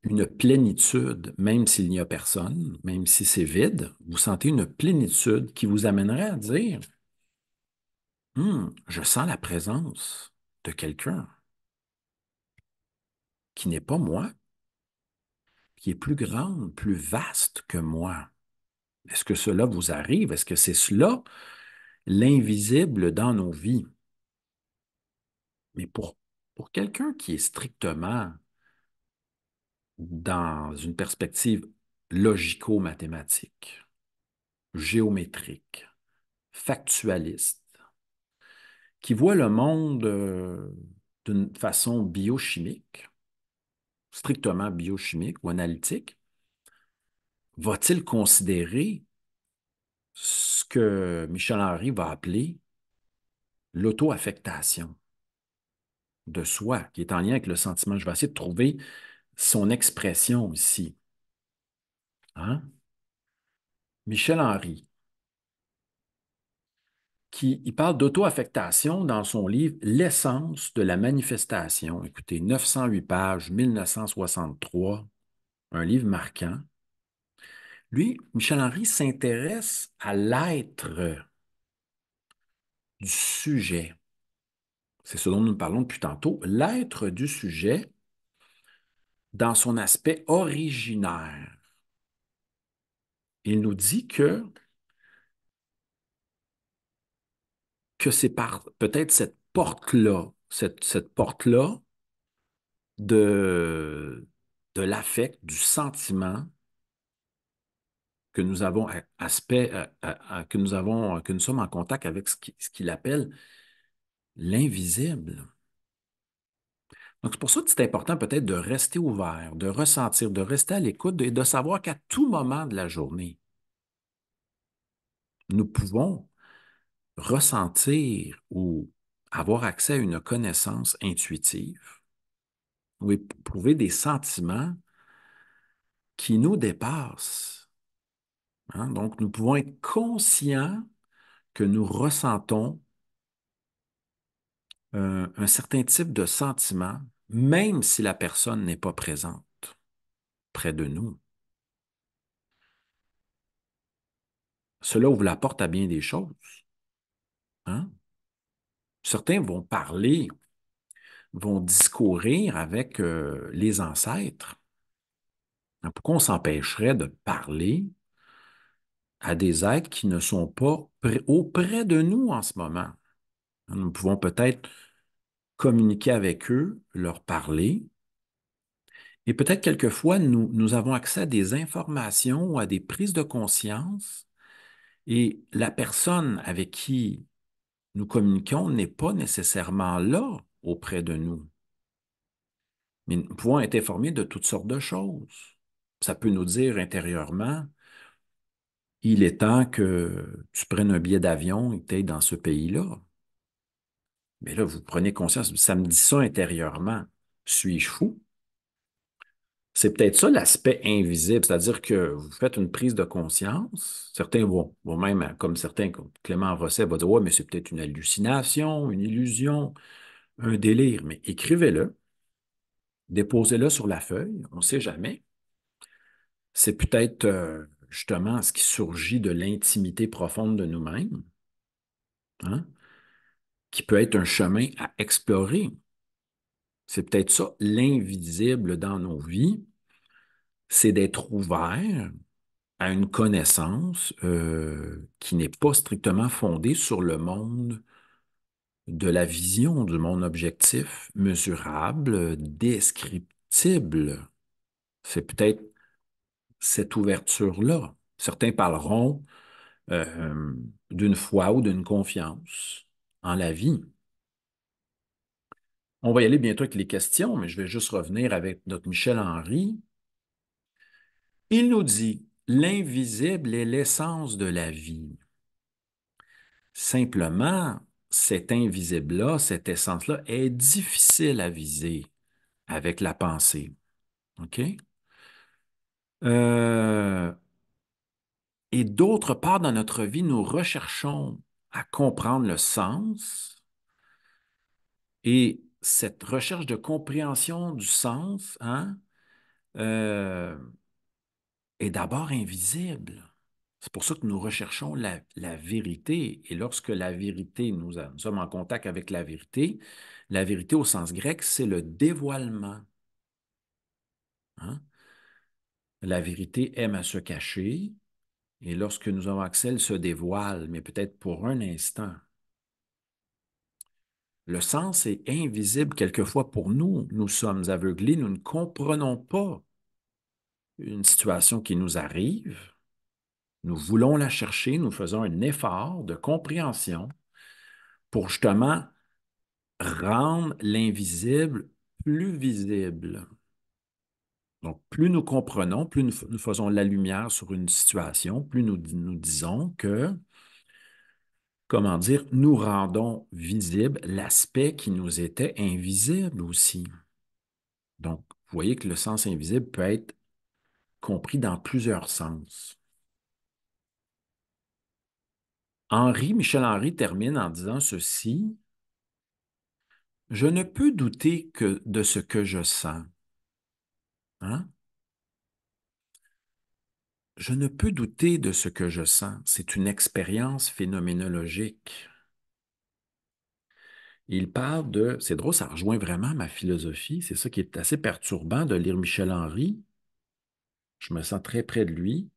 une plénitude, même s'il n'y a personne, même si c'est vide, vous sentez une plénitude qui vous amènerait à dire, je sens la présence de quelqu'un qui n'est pas moi, qui est plus grande, plus vaste que moi. Est-ce que cela vous arrive? Est-ce que c'est cela, l'invisible dans nos vies? Mais pour quelqu'un qui est strictement dans une perspective logico-mathématique, géométrique, factualiste, qui voit le monde d'une façon biochimique, strictement biochimique ou analytique, va-t-il considérer ce que Michel Henry va appeler l'auto-affectation de soi, qui est en lien avec le sentiment? Je vais essayer de trouver son expression ici. Hein? Michel Henry, qui il parle d'auto-affectation dans son livre L'essence de la manifestation. Écoutez, 908 pages, 1963, un livre marquant. Lui, Michel Henry s'intéresse à l'être du sujet. C'est ce dont nous parlons depuis tantôt. L'être du sujet dans son aspect originaire. Il nous dit que c'est par peut-être cette porte-là, cette porte-là de, de l'affect, du sentiment que nous avons aspect, que nous avons, que nous sommes en contact avec ce qu'il appelle l'invisible. Donc, c'est pour ça que c'est important peut-être de rester ouvert, de ressentir, de rester à l'écoute et de savoir qu'à tout moment de la journée, nous pouvons ressentir ou avoir accès à une connaissance intuitive ou éprouver des sentiments qui nous dépassent. Hein. Donc, nous pouvons être conscients que nous ressentons un certain type de sentiment, même si la personne n'est pas présente près de nous. Cela ouvre la porte à bien des choses. Hein. Certains vont parler, vont discourir avec les ancêtres. Hein, pourquoi on s'empêcherait de parler à des êtres qui ne sont pas auprès de nous en ce moment? Hein, nous pouvons peut-être communiquer avec eux, leur parler, et peut-être quelquefois nous avons accès à des informations ou à des prises de conscience, et la personne avec qui nous communiquons n'est pas nécessairement là auprès de nous. Mais nous pouvons être informés de toutes sortes de choses. Ça peut nous dire intérieurement, il est temps que tu prennes un billet d'avion et que tu ailles dans ce pays-là. Mais là, vous prenez conscience, ça me dit ça intérieurement. Suis-je fou? C'est peut-être ça l'aspect invisible, c'est-à-dire que vous faites une prise de conscience. Certains vont même, comme certains, comme Clément Rosset va dire, ouais, mais c'est peut-être une hallucination, une illusion, un délire. Mais écrivez-le, déposez-le sur la feuille, on ne sait jamais. C'est peut-être justement ce qui surgit de l'intimité profonde de nous-mêmes, hein, qui peut être un chemin à explorer. C'est peut-être ça, l'invisible dans nos vies, c'est d'être ouvert à une connaissance qui n'est pas strictement fondée sur le monde de la vision, du monde objectif, mesurable, descriptible. C'est peut-être cette ouverture-là. Certains parleront euh, d'une foi ou d'une confiance en la vie. On va y aller bientôt avec les questions, mais je vais juste revenir avec notre Michel Henry. Il nous dit, l'invisible est l'essence de la vie. Simplement, cet invisible-là, cette essence-là, est difficile à viser avec la pensée. OK? Euh, et d'autre part, dans notre vie, nous recherchons à comprendre le sens et cette recherche de compréhension du sens, hein, euh, est d'abord invisible. C'est pour ça que nous recherchons la vérité. Et lorsque la vérité, nous sommes en contact avec la vérité au sens grec, c'est le dévoilement. Hein. La vérité aime à se cacher, et lorsque nous avons accès, elle se dévoile, mais peut-être pour un instant. Le sens est invisible quelquefois pour nous. Nous sommes aveuglés, nous ne comprenons pas une situation qui nous arrive. Nous voulons la chercher, nous faisons un effort de compréhension pour justement rendre l'invisible plus visible. Donc, plus nous comprenons, plus nous faisons la lumière sur une situation, plus nous disons que, comment dire, nous rendons visible l'aspect qui nous était invisible aussi. Donc, vous voyez que le sens invisible peut être compris dans plusieurs sens. Michel Henry termine en disant ceci: je ne peux douter que de ce que je sens. Hein? Je ne peux douter de ce que je sens. C'est une expérience phénoménologique. Il parle de... C'est drôle, ça rejoint vraiment ma philosophie. C'est ça qui est assez perturbant de lire Michel Henry. Je me sens très près de lui.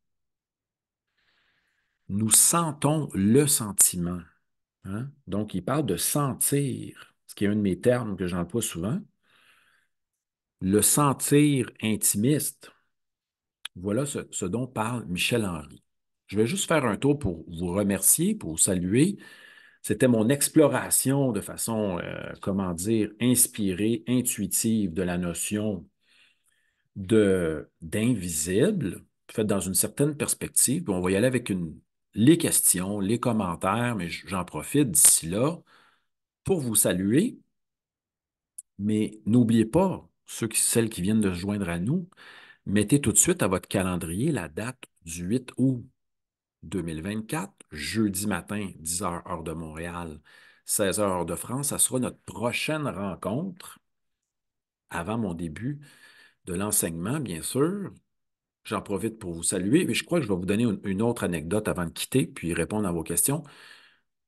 Nous sentons le sentiment. Hein? Donc, il parle de sentir, ce qui est un de mes termes que j'emploie souvent. Le sentir intimiste. Voilà ce dont parle Michel Henry. Je vais juste faire un tour pour vous remercier, pour vous saluer. C'était mon exploration de façon, comment dire, inspirée, intuitive de la notion d'invisible, faite dans une certaine perspective. Puis on va y aller avec les questions, les commentaires, mais j'en profite d'ici là pour vous saluer. Mais n'oubliez pas, celles qui viennent de se joindre à nous, mettez tout de suite à votre calendrier la date du 8 août 2024, jeudi matin, 10 heures heure de Montréal, 16 heures heure de France. Ça sera notre prochaine rencontre avant mon début de l'enseignement, bien sûr. J'en profite pour vous saluer, mais je crois que je vais vous donner une autre anecdote avant de quitter, puis répondre à vos questions.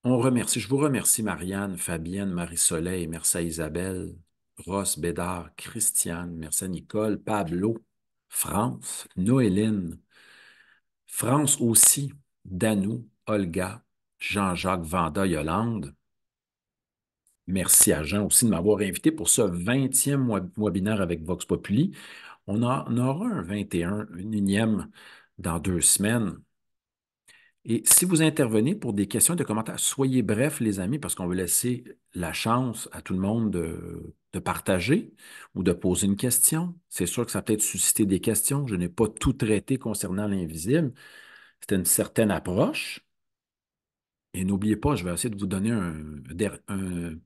Je vous remercie Marianne, Fabienne, Marie-Soleil, merci à Isabelle, Ross, Bédard, Christiane, merci à Nicole, Pablo, France, Noéline, France aussi, Danou, Olga, Jean-Jacques, Vanda, Yolande. Merci à Jean aussi de m'avoir invité pour ce 20e webinaire avec Vox Populi. On aura un 21, une unième dans 2 semaines. Et si vous intervenez pour des questions et des commentaires, soyez brefs, les amis, parce qu'on veut laisser la chance à tout le monde de partager ou de poser une question. C'est sûr que ça peut être suscité des questions. Je n'ai pas tout traité concernant l'invisible. C'était une certaine approche. Et n'oubliez pas, je vais essayer de vous donner une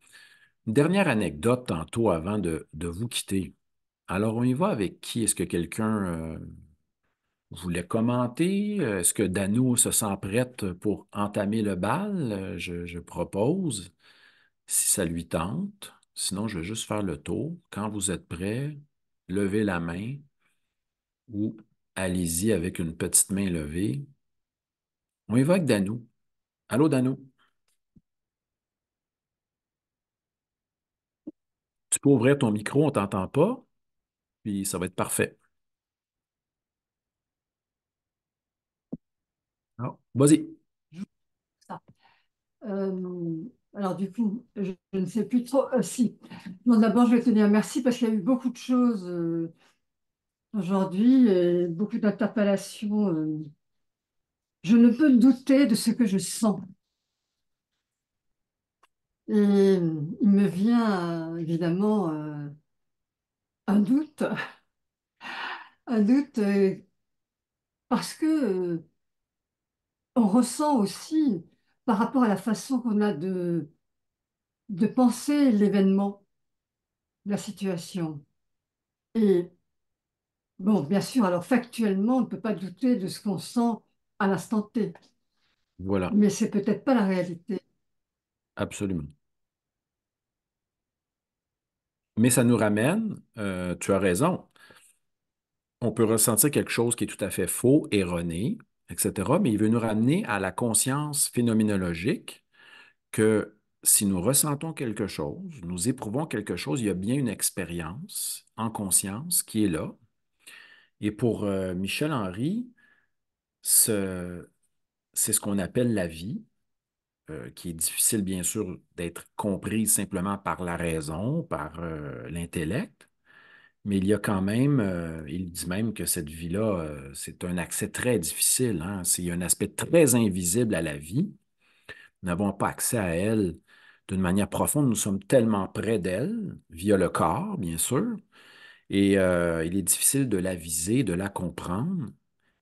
dernière anecdote tantôt avant de vous quitter. Alors, on y va avec qui? Est-ce que quelqu'un voulait commenter? Est-ce que Danou se sent prête pour entamer le bal? Je propose, si ça lui tente. Sinon, je vais juste faire le tour. Quand vous êtes prêts, levez la main ou allez-y avec une petite main levée. On y va avec Danou. Allô, Danou? Tu peux ouvrir ton micro, on ne t'entend pas, puis ça va être parfait. Ah, vas-y. Ça. Alors du coup, je ne sais plus trop. Si. Bon, d'abord, je vais te dire merci parce qu'il y a eu beaucoup de choses aujourd'hui, et beaucoup d'interpellations. Je ne peux douter de ce que je sens. Et il me vient évidemment un doute, un doute parce que on ressent aussi par rapport à la façon qu'on a de penser l'événement, la situation. Et bon, bien sûr, alors factuellement, on ne peut pas douter de ce qu'on sent à l'instant T, Voilà, mais c'est peut-être pas la réalité. absolument. Mais ça nous ramène, tu as raison, on peut ressentir quelque chose qui est tout à fait faux, erroné, etc., mais il veut nous ramener à la conscience phénoménologique que si nous ressentons quelque chose, nous éprouvons quelque chose, il y a bien une expérience en conscience qui est là. Et pour Michel Henry, ce- c'est ce qu'on appelle la vie, qui est difficile, bien sûr, d'être comprise simplement par la raison, par l'intellect. Mais il y a quand même, il dit même que cette vie-là, c'est un accès très difficile, hein. C'est un aspect très invisible à la vie. Nous n'avons pas accès à elle d'une manière profonde. Nous sommes tellement près d'elle, via le corps, bien sûr, et il est difficile de la viser, de la comprendre.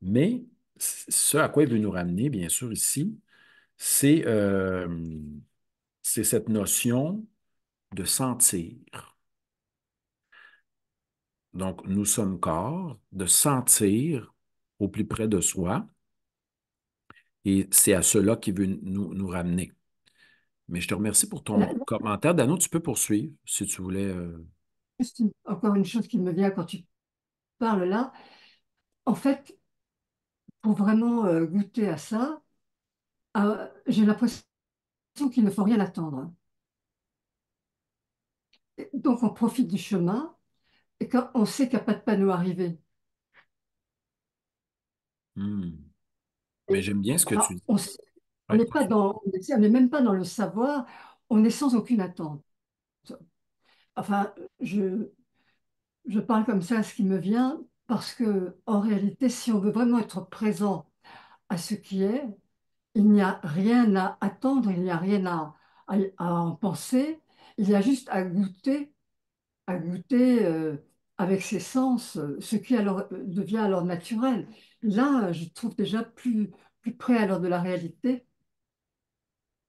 Mais ce à quoi il veut nous ramener, bien sûr, ici, c'est c'est cette notion de sentir. Donc, nous sommes corps, de sentir au plus près de soi, et c'est à cela qu'il veut nous ramener. Mais je te remercie pour ton Là, commentaire. Dano, tu peux poursuivre si tu voulais. juste encore une chose qui me vient quand tu parles là. En fait, pour vraiment goûter à ça, j'ai l'impression qu'il ne faut rien attendre. Donc, on profite du chemin et quand on sait qu'il n'y a pas de panneau arrivé. Hmm. Mais Et, j'aime bien ce que enfin, tu dis. on Ouais, n'est pas continue. dans, on n'est même pas dans le savoir, on est sans aucune attente. Enfin, je parle comme ça à ce qui me vient parce que, en réalité, si on veut vraiment être présent à ce qui est, il n'y a rien à attendre, il n'y a rien à en penser, il y a juste à goûter avec ses sens ce qui alors devient alors naturel. Là, je trouve déjà plus plus près alors de la réalité.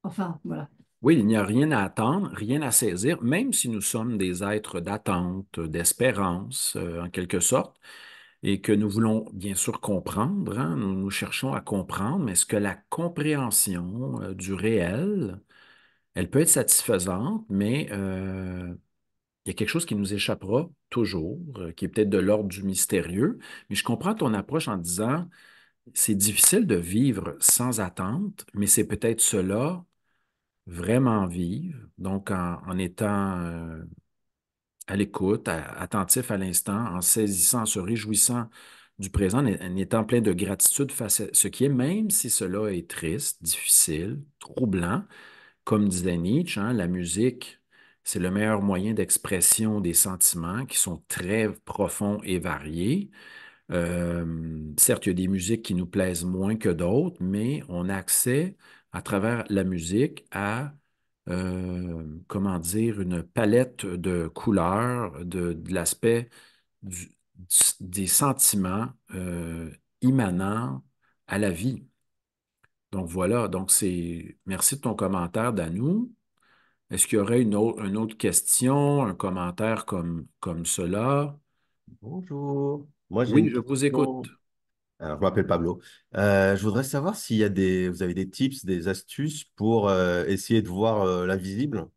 Enfin, voilà. Oui, il n'y a rien à attendre, rien à saisir, même si nous sommes des êtres d'attente, d'espérance, en quelque sorte, et que nous voulons bien sûr comprendre, hein, nous cherchons à comprendre, mais est-ce que la compréhension, du réel, elle peut être satisfaisante, mais il y a quelque chose qui nous échappera toujours, qui est peut-être de l'ordre du mystérieux. Mais je comprends ton approche en disant, c'est difficile de vivre sans attente, mais c'est peut-être cela, vraiment vivre, donc en étant à l'écoute, attentif à l'instant, en saisissant, en se réjouissant du présent, en étant plein de gratitude face à ce qui est, même si cela est triste, difficile, troublant. Comme disait Nietzsche, hein, la musique, c'est le meilleur moyen d'expression des sentiments qui sont très profonds et variés. Certes, il y a des musiques qui nous plaisent moins que d'autres, mais on a accès à travers la musique à, comment dire, une palette de couleurs, de l'aspect des sentiments immanents à la vie. Donc voilà, donc c'est merci de ton commentaire, Danou. Est-ce qu'il y aurait une autre question, un commentaire comme cela? Bonjour. Moi, j'ai Oui, une je vous écoute. question. Alors, je m'appelle Pablo. Je voudrais savoir s'il y a vous avez des tips, des astuces pour essayer de voir l'invisible.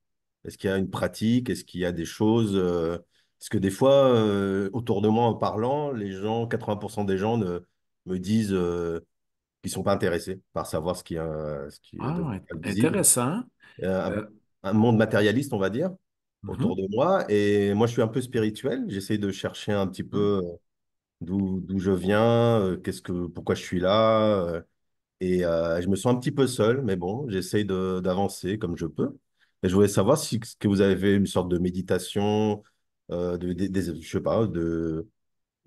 Est-ce qu'il y a une pratique? Est-ce qu'il y a des choses Parce que des fois, autour de moi, en parlant, les gens, 80% des gens me disent qu'ils sont pas intéressés par savoir ce qui est de Ah, invisible. intéressant. Euh, Euh, un monde matérialiste, on va dire, autour mhm, de moi. Et moi, je suis un peu spirituel. J'essaie de chercher un petit mhm. peu d'où je viens, pourquoi je suis là. Je me sens un petit peu seul, mais bon, j'essaye d'avancer comme je peux. Et je voulais savoir si que vous avez une sorte de méditation, je sais pas, de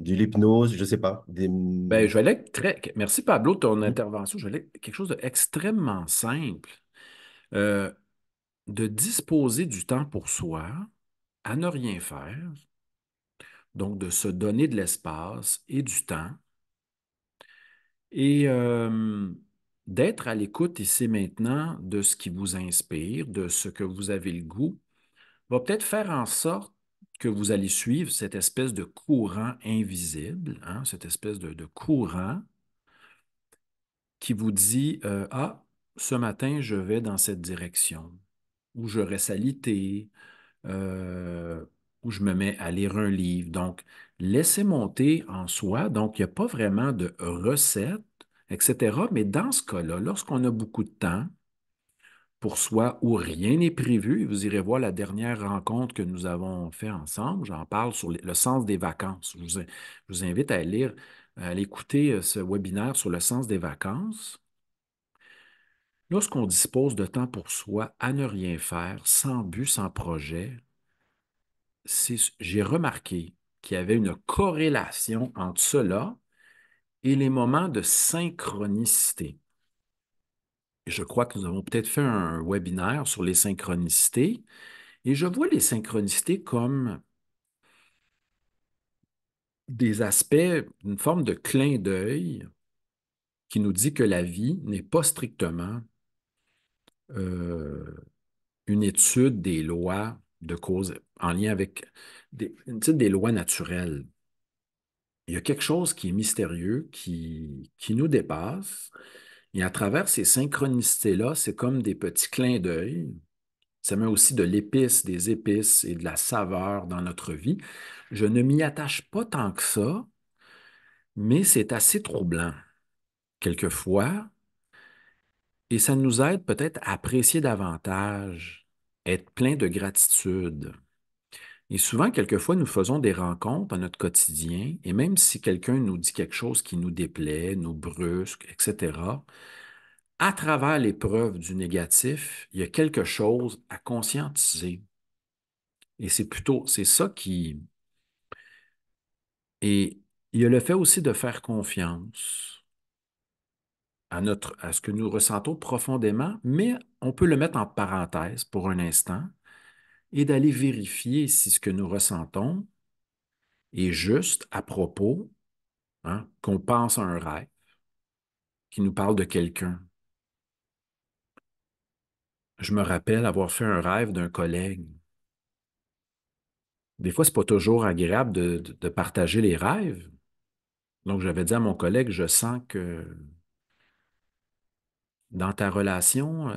l'hypnose, je sais pas. Ben, je vais aller très. Merci Pablo de ton Mhm. intervention. Je vais aller quelque chose d'extrêmement simple. Euh, de disposer du temps pour soi, à ne rien faire, donc de se donner de l'espace et du temps, et d'être à l'écoute ici maintenant de ce qui vous inspire, de ce que vous avez le goût, va peut-être faire en sorte que vous allez suivre cette espèce de courant invisible, hein, cette espèce de courant qui vous dit Ah, ce matin, je vais dans cette direction, ou je reste alité, euh, ou je me mets à lire un livre. Donc, laissez monter en soi. Donc, il n'y a pas vraiment de recette, etc. Mais dans ce cas-là, lorsqu'on a beaucoup de temps, pour soi où rien n'est prévu. Et vous irez voir la dernière rencontre que nous avons fait ensemble. J'en parle sur le sens des vacances. Je vous invite à lire, à aller écouter ce webinaire sur le sens des vacances. Lorsqu'on dispose de temps pour soi, à ne rien faire, sans but, sans projet, j'ai remarqué qu'il y avait une corrélation entre cela et les moments de synchronicité. Et je crois que nous avons peut-être fait un webinaire sur les synchronicités. Et je vois les synchronicités comme des aspects, une forme de clin d'œil qui nous dit que la vie n'est pas strictement euh, une étude des lois de cause en lien avec une étude des lois naturelles. Il y a quelque chose qui est mystérieux, qui nous dépasse. Et à travers ces synchronicités-là, c'est comme des petits clins d'œil. Ça met aussi de l'épice, des épices et de la saveur dans notre vie. Je ne m'y attache pas tant que ça, mais c'est assez troublant quelquefois, et ça nous aide peut-être à apprécier davantage, être plein de gratitude. Et souvent, quelquefois, nous faisons des rencontres dans notre quotidien, et même si quelqu'un nous dit quelque chose qui nous déplaît, nous brusque, etc., à travers l'épreuve du négatif, il y a quelque chose à conscientiser. Et c'est ça qui... Et il y a le fait aussi de faire confiance à ce que nous ressentons profondément, mais on peut le mettre en parenthèse pour un instant et d'aller vérifier si ce que nous ressentons est juste à propos, hein, qu'on pense à un rêve, qui nous parle de quelqu'un. Je me rappelle avoir fait un rêve d'un collègue. Des fois, c'est pas toujours agréable de partager les rêves. Donc, j'avais dit à mon collègue, je sens que dans ta relation,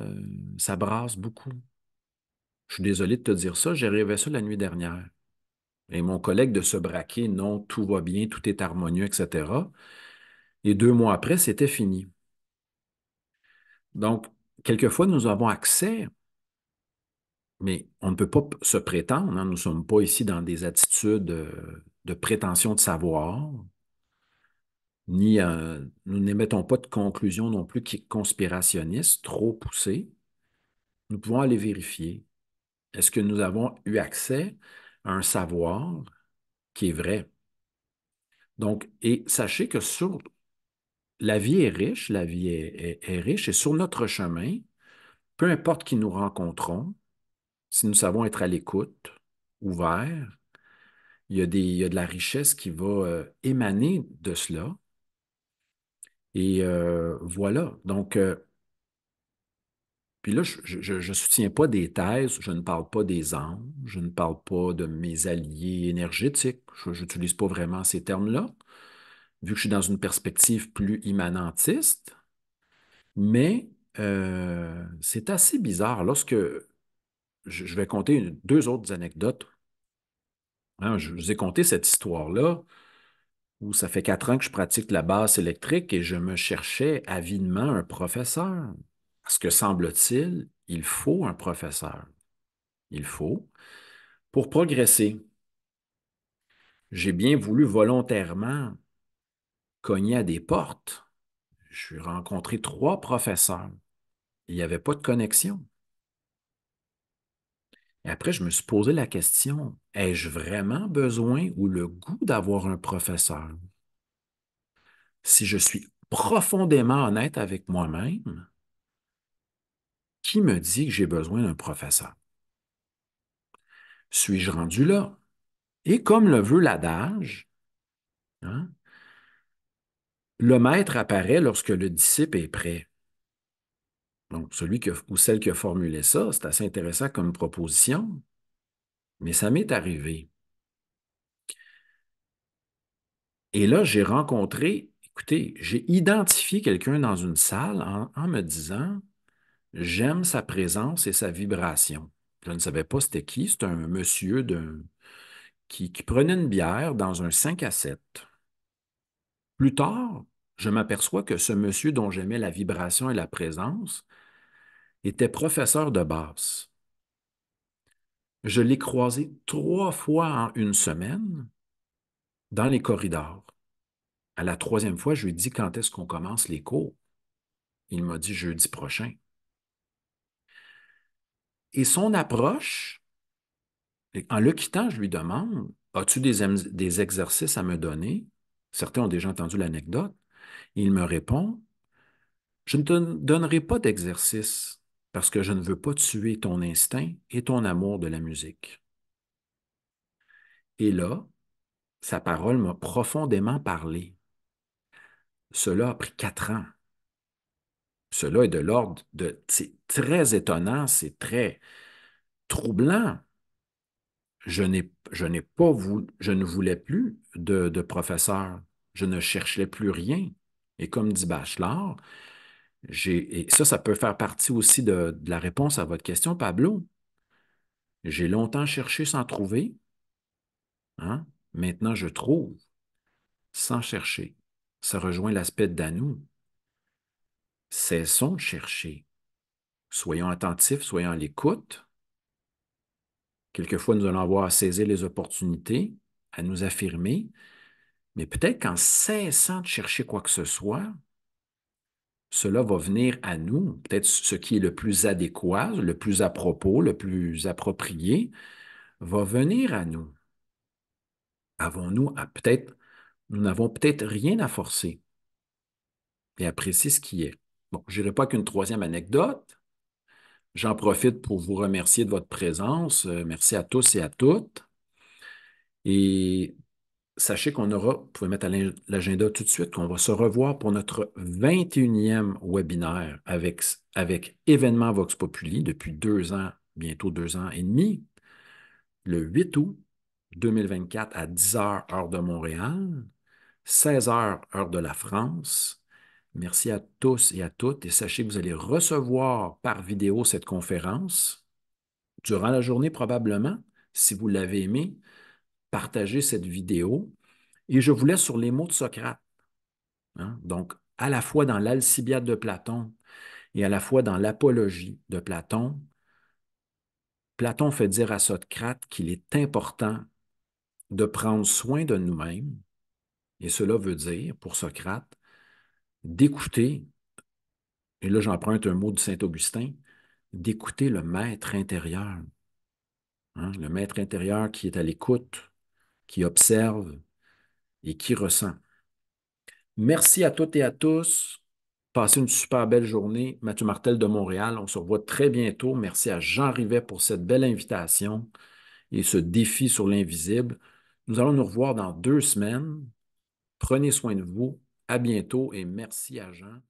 ça brasse beaucoup. Je suis désolé de te dire ça, j'ai rêvé ça la nuit dernière. Et mon collègue de se braquer, non, tout va bien, tout est harmonieux, etc. Et 2 mois après, c'était fini. Donc, quelquefois, nous avons accès, mais on ne peut pas se prétendre, hein, nous ne sommes pas ici dans des attitudes de prétention de savoir, ni nous n'émettons pas de conclusions non plus conspirationnistes, trop poussées. Nous pouvons aller vérifier. Est-ce que nous avons eu accès à un savoir qui est vrai? Donc, et sachez que sur la vie est riche, la vie est riche, et sur notre chemin, peu importe qui nous rencontrons, si nous savons être à l'écoute, ouverts, il y a de la richesse qui va émaner de cela. Et voilà. Donc, puis là, je soutiens pas des thèses, je ne parle pas des anges, je ne parle pas de mes alliés énergétiques. Je n'utilise pas vraiment ces termes-là, vu que je suis dans une perspective plus immanentiste. Mais c'est assez bizarre. Lorsque je vais compter deux autres anecdotes. Hein, je vous ai conté cette histoire-là où ça fait 4 ans que je pratique la basse électrique et je me cherchais avidement un professeur. Parce que semble-t-il, il faut un professeur. Il faut pour progresser. J'ai bien voulu volontairement cogner à des portes. Je suis rencontré 3 professeurs. Il n'y avait pas de connexion. Et après, je me suis posé la question, ai-je vraiment besoin ou le goût d'avoir un professeur? Si je suis profondément honnête avec moi-même, qui me dit que j'ai besoin d'un professeur? Suis-je rendu là? Et comme le veut l'adage, hein, le maître apparaît lorsque le disciple est prêt. Donc, ou celle qui a formulé ça, c'est assez intéressant comme proposition, mais ça m'est arrivé. Et là, j'ai rencontré, écoutez, j'ai identifié quelqu'un dans une salle en me disant, j'aime sa présence et sa vibration. Je ne savais pas c'était qui, c'est un monsieur qui prenait une bière dans un 5 à 7. Plus tard, je m'aperçois que ce monsieur dont j'aimais la vibration et la présence était professeur de basse. Je l'ai croisé 3 fois en une semaine dans les corridors. À la troisième fois, je lui ai dit quand est-ce qu'on commence les cours. Il m'a dit jeudi prochain. Et son approche, en le quittant, je lui demande, as-tu des exercices à me donner? Certains ont déjà entendu l'anecdote. Il me répond, je ne te donnerai pas d'exercice parce que je ne veux pas tuer ton instinct et ton amour de la musique. Et là, sa parole m'a profondément parlé. Cela a pris 4 ans. Cela est de l'ordre de... C'est très étonnant, c'est très troublant. Je ne voulais plus de professeur. Je ne cherchais plus rien. Et comme dit Bachelard, et ça peut faire partie aussi de la réponse à votre question, Pablo. J'ai longtemps cherché sans trouver, hein? Maintenant, je trouve sans chercher. Ça rejoint l'aspect d'Anou. Cessons de chercher. Soyons attentifs, soyons à l'écoute. Quelquefois, nous allons avoir à saisir les opportunités, à nous affirmer, mais peut-être qu'en cessant de chercher quoi que ce soit, cela va venir à nous, peut-être ce qui est le plus adéquat, le plus à propos, le plus approprié, va venir à nous. Nous n'avons peut-être rien à forcer et apprécier ce qui est. Bon, je n'irai pas qu'une troisième anecdote. J'en profite pour vous remercier de votre présence. Merci à tous et à toutes. Et sachez qu'on aura, vous pouvez mettre à l'agenda tout de suite, qu'on va se revoir pour notre 21e webinaire avec Événement Vox Populi depuis 2 ans, bientôt 2 ans et demi, le 8 août 2024 à 10 heures, heure de Montréal, 16 heures, heure de la France. Merci à tous et à toutes et sachez que vous allez recevoir par vidéo cette conférence durant la journée probablement. Si vous l'avez aimé, partagez cette vidéo et je vous laisse sur les mots de Socrate. Hein. Donc, à la fois dans l'Alcibiade de Platon et à la fois dans l'Apologie de Platon, Platon fait dire à Socrate qu'il est important de prendre soin de nous-mêmes, et cela veut dire, pour Socrate, d'écouter, et là j'emprunte un mot de Saint-Augustin, d'écouter le maître intérieur. Hein, le maître intérieur qui est à l'écoute, qui observe et qui ressent. Merci à toutes et à tous. Passez une super belle journée. Mathieu Martel de Montréal. On se revoit très bientôt. Merci à Jean Rivet pour cette belle invitation et ce défi sur l'invisible. Nous allons nous revoir dans 2 semaines. Prenez soin de vous. À bientôt et merci à Jean.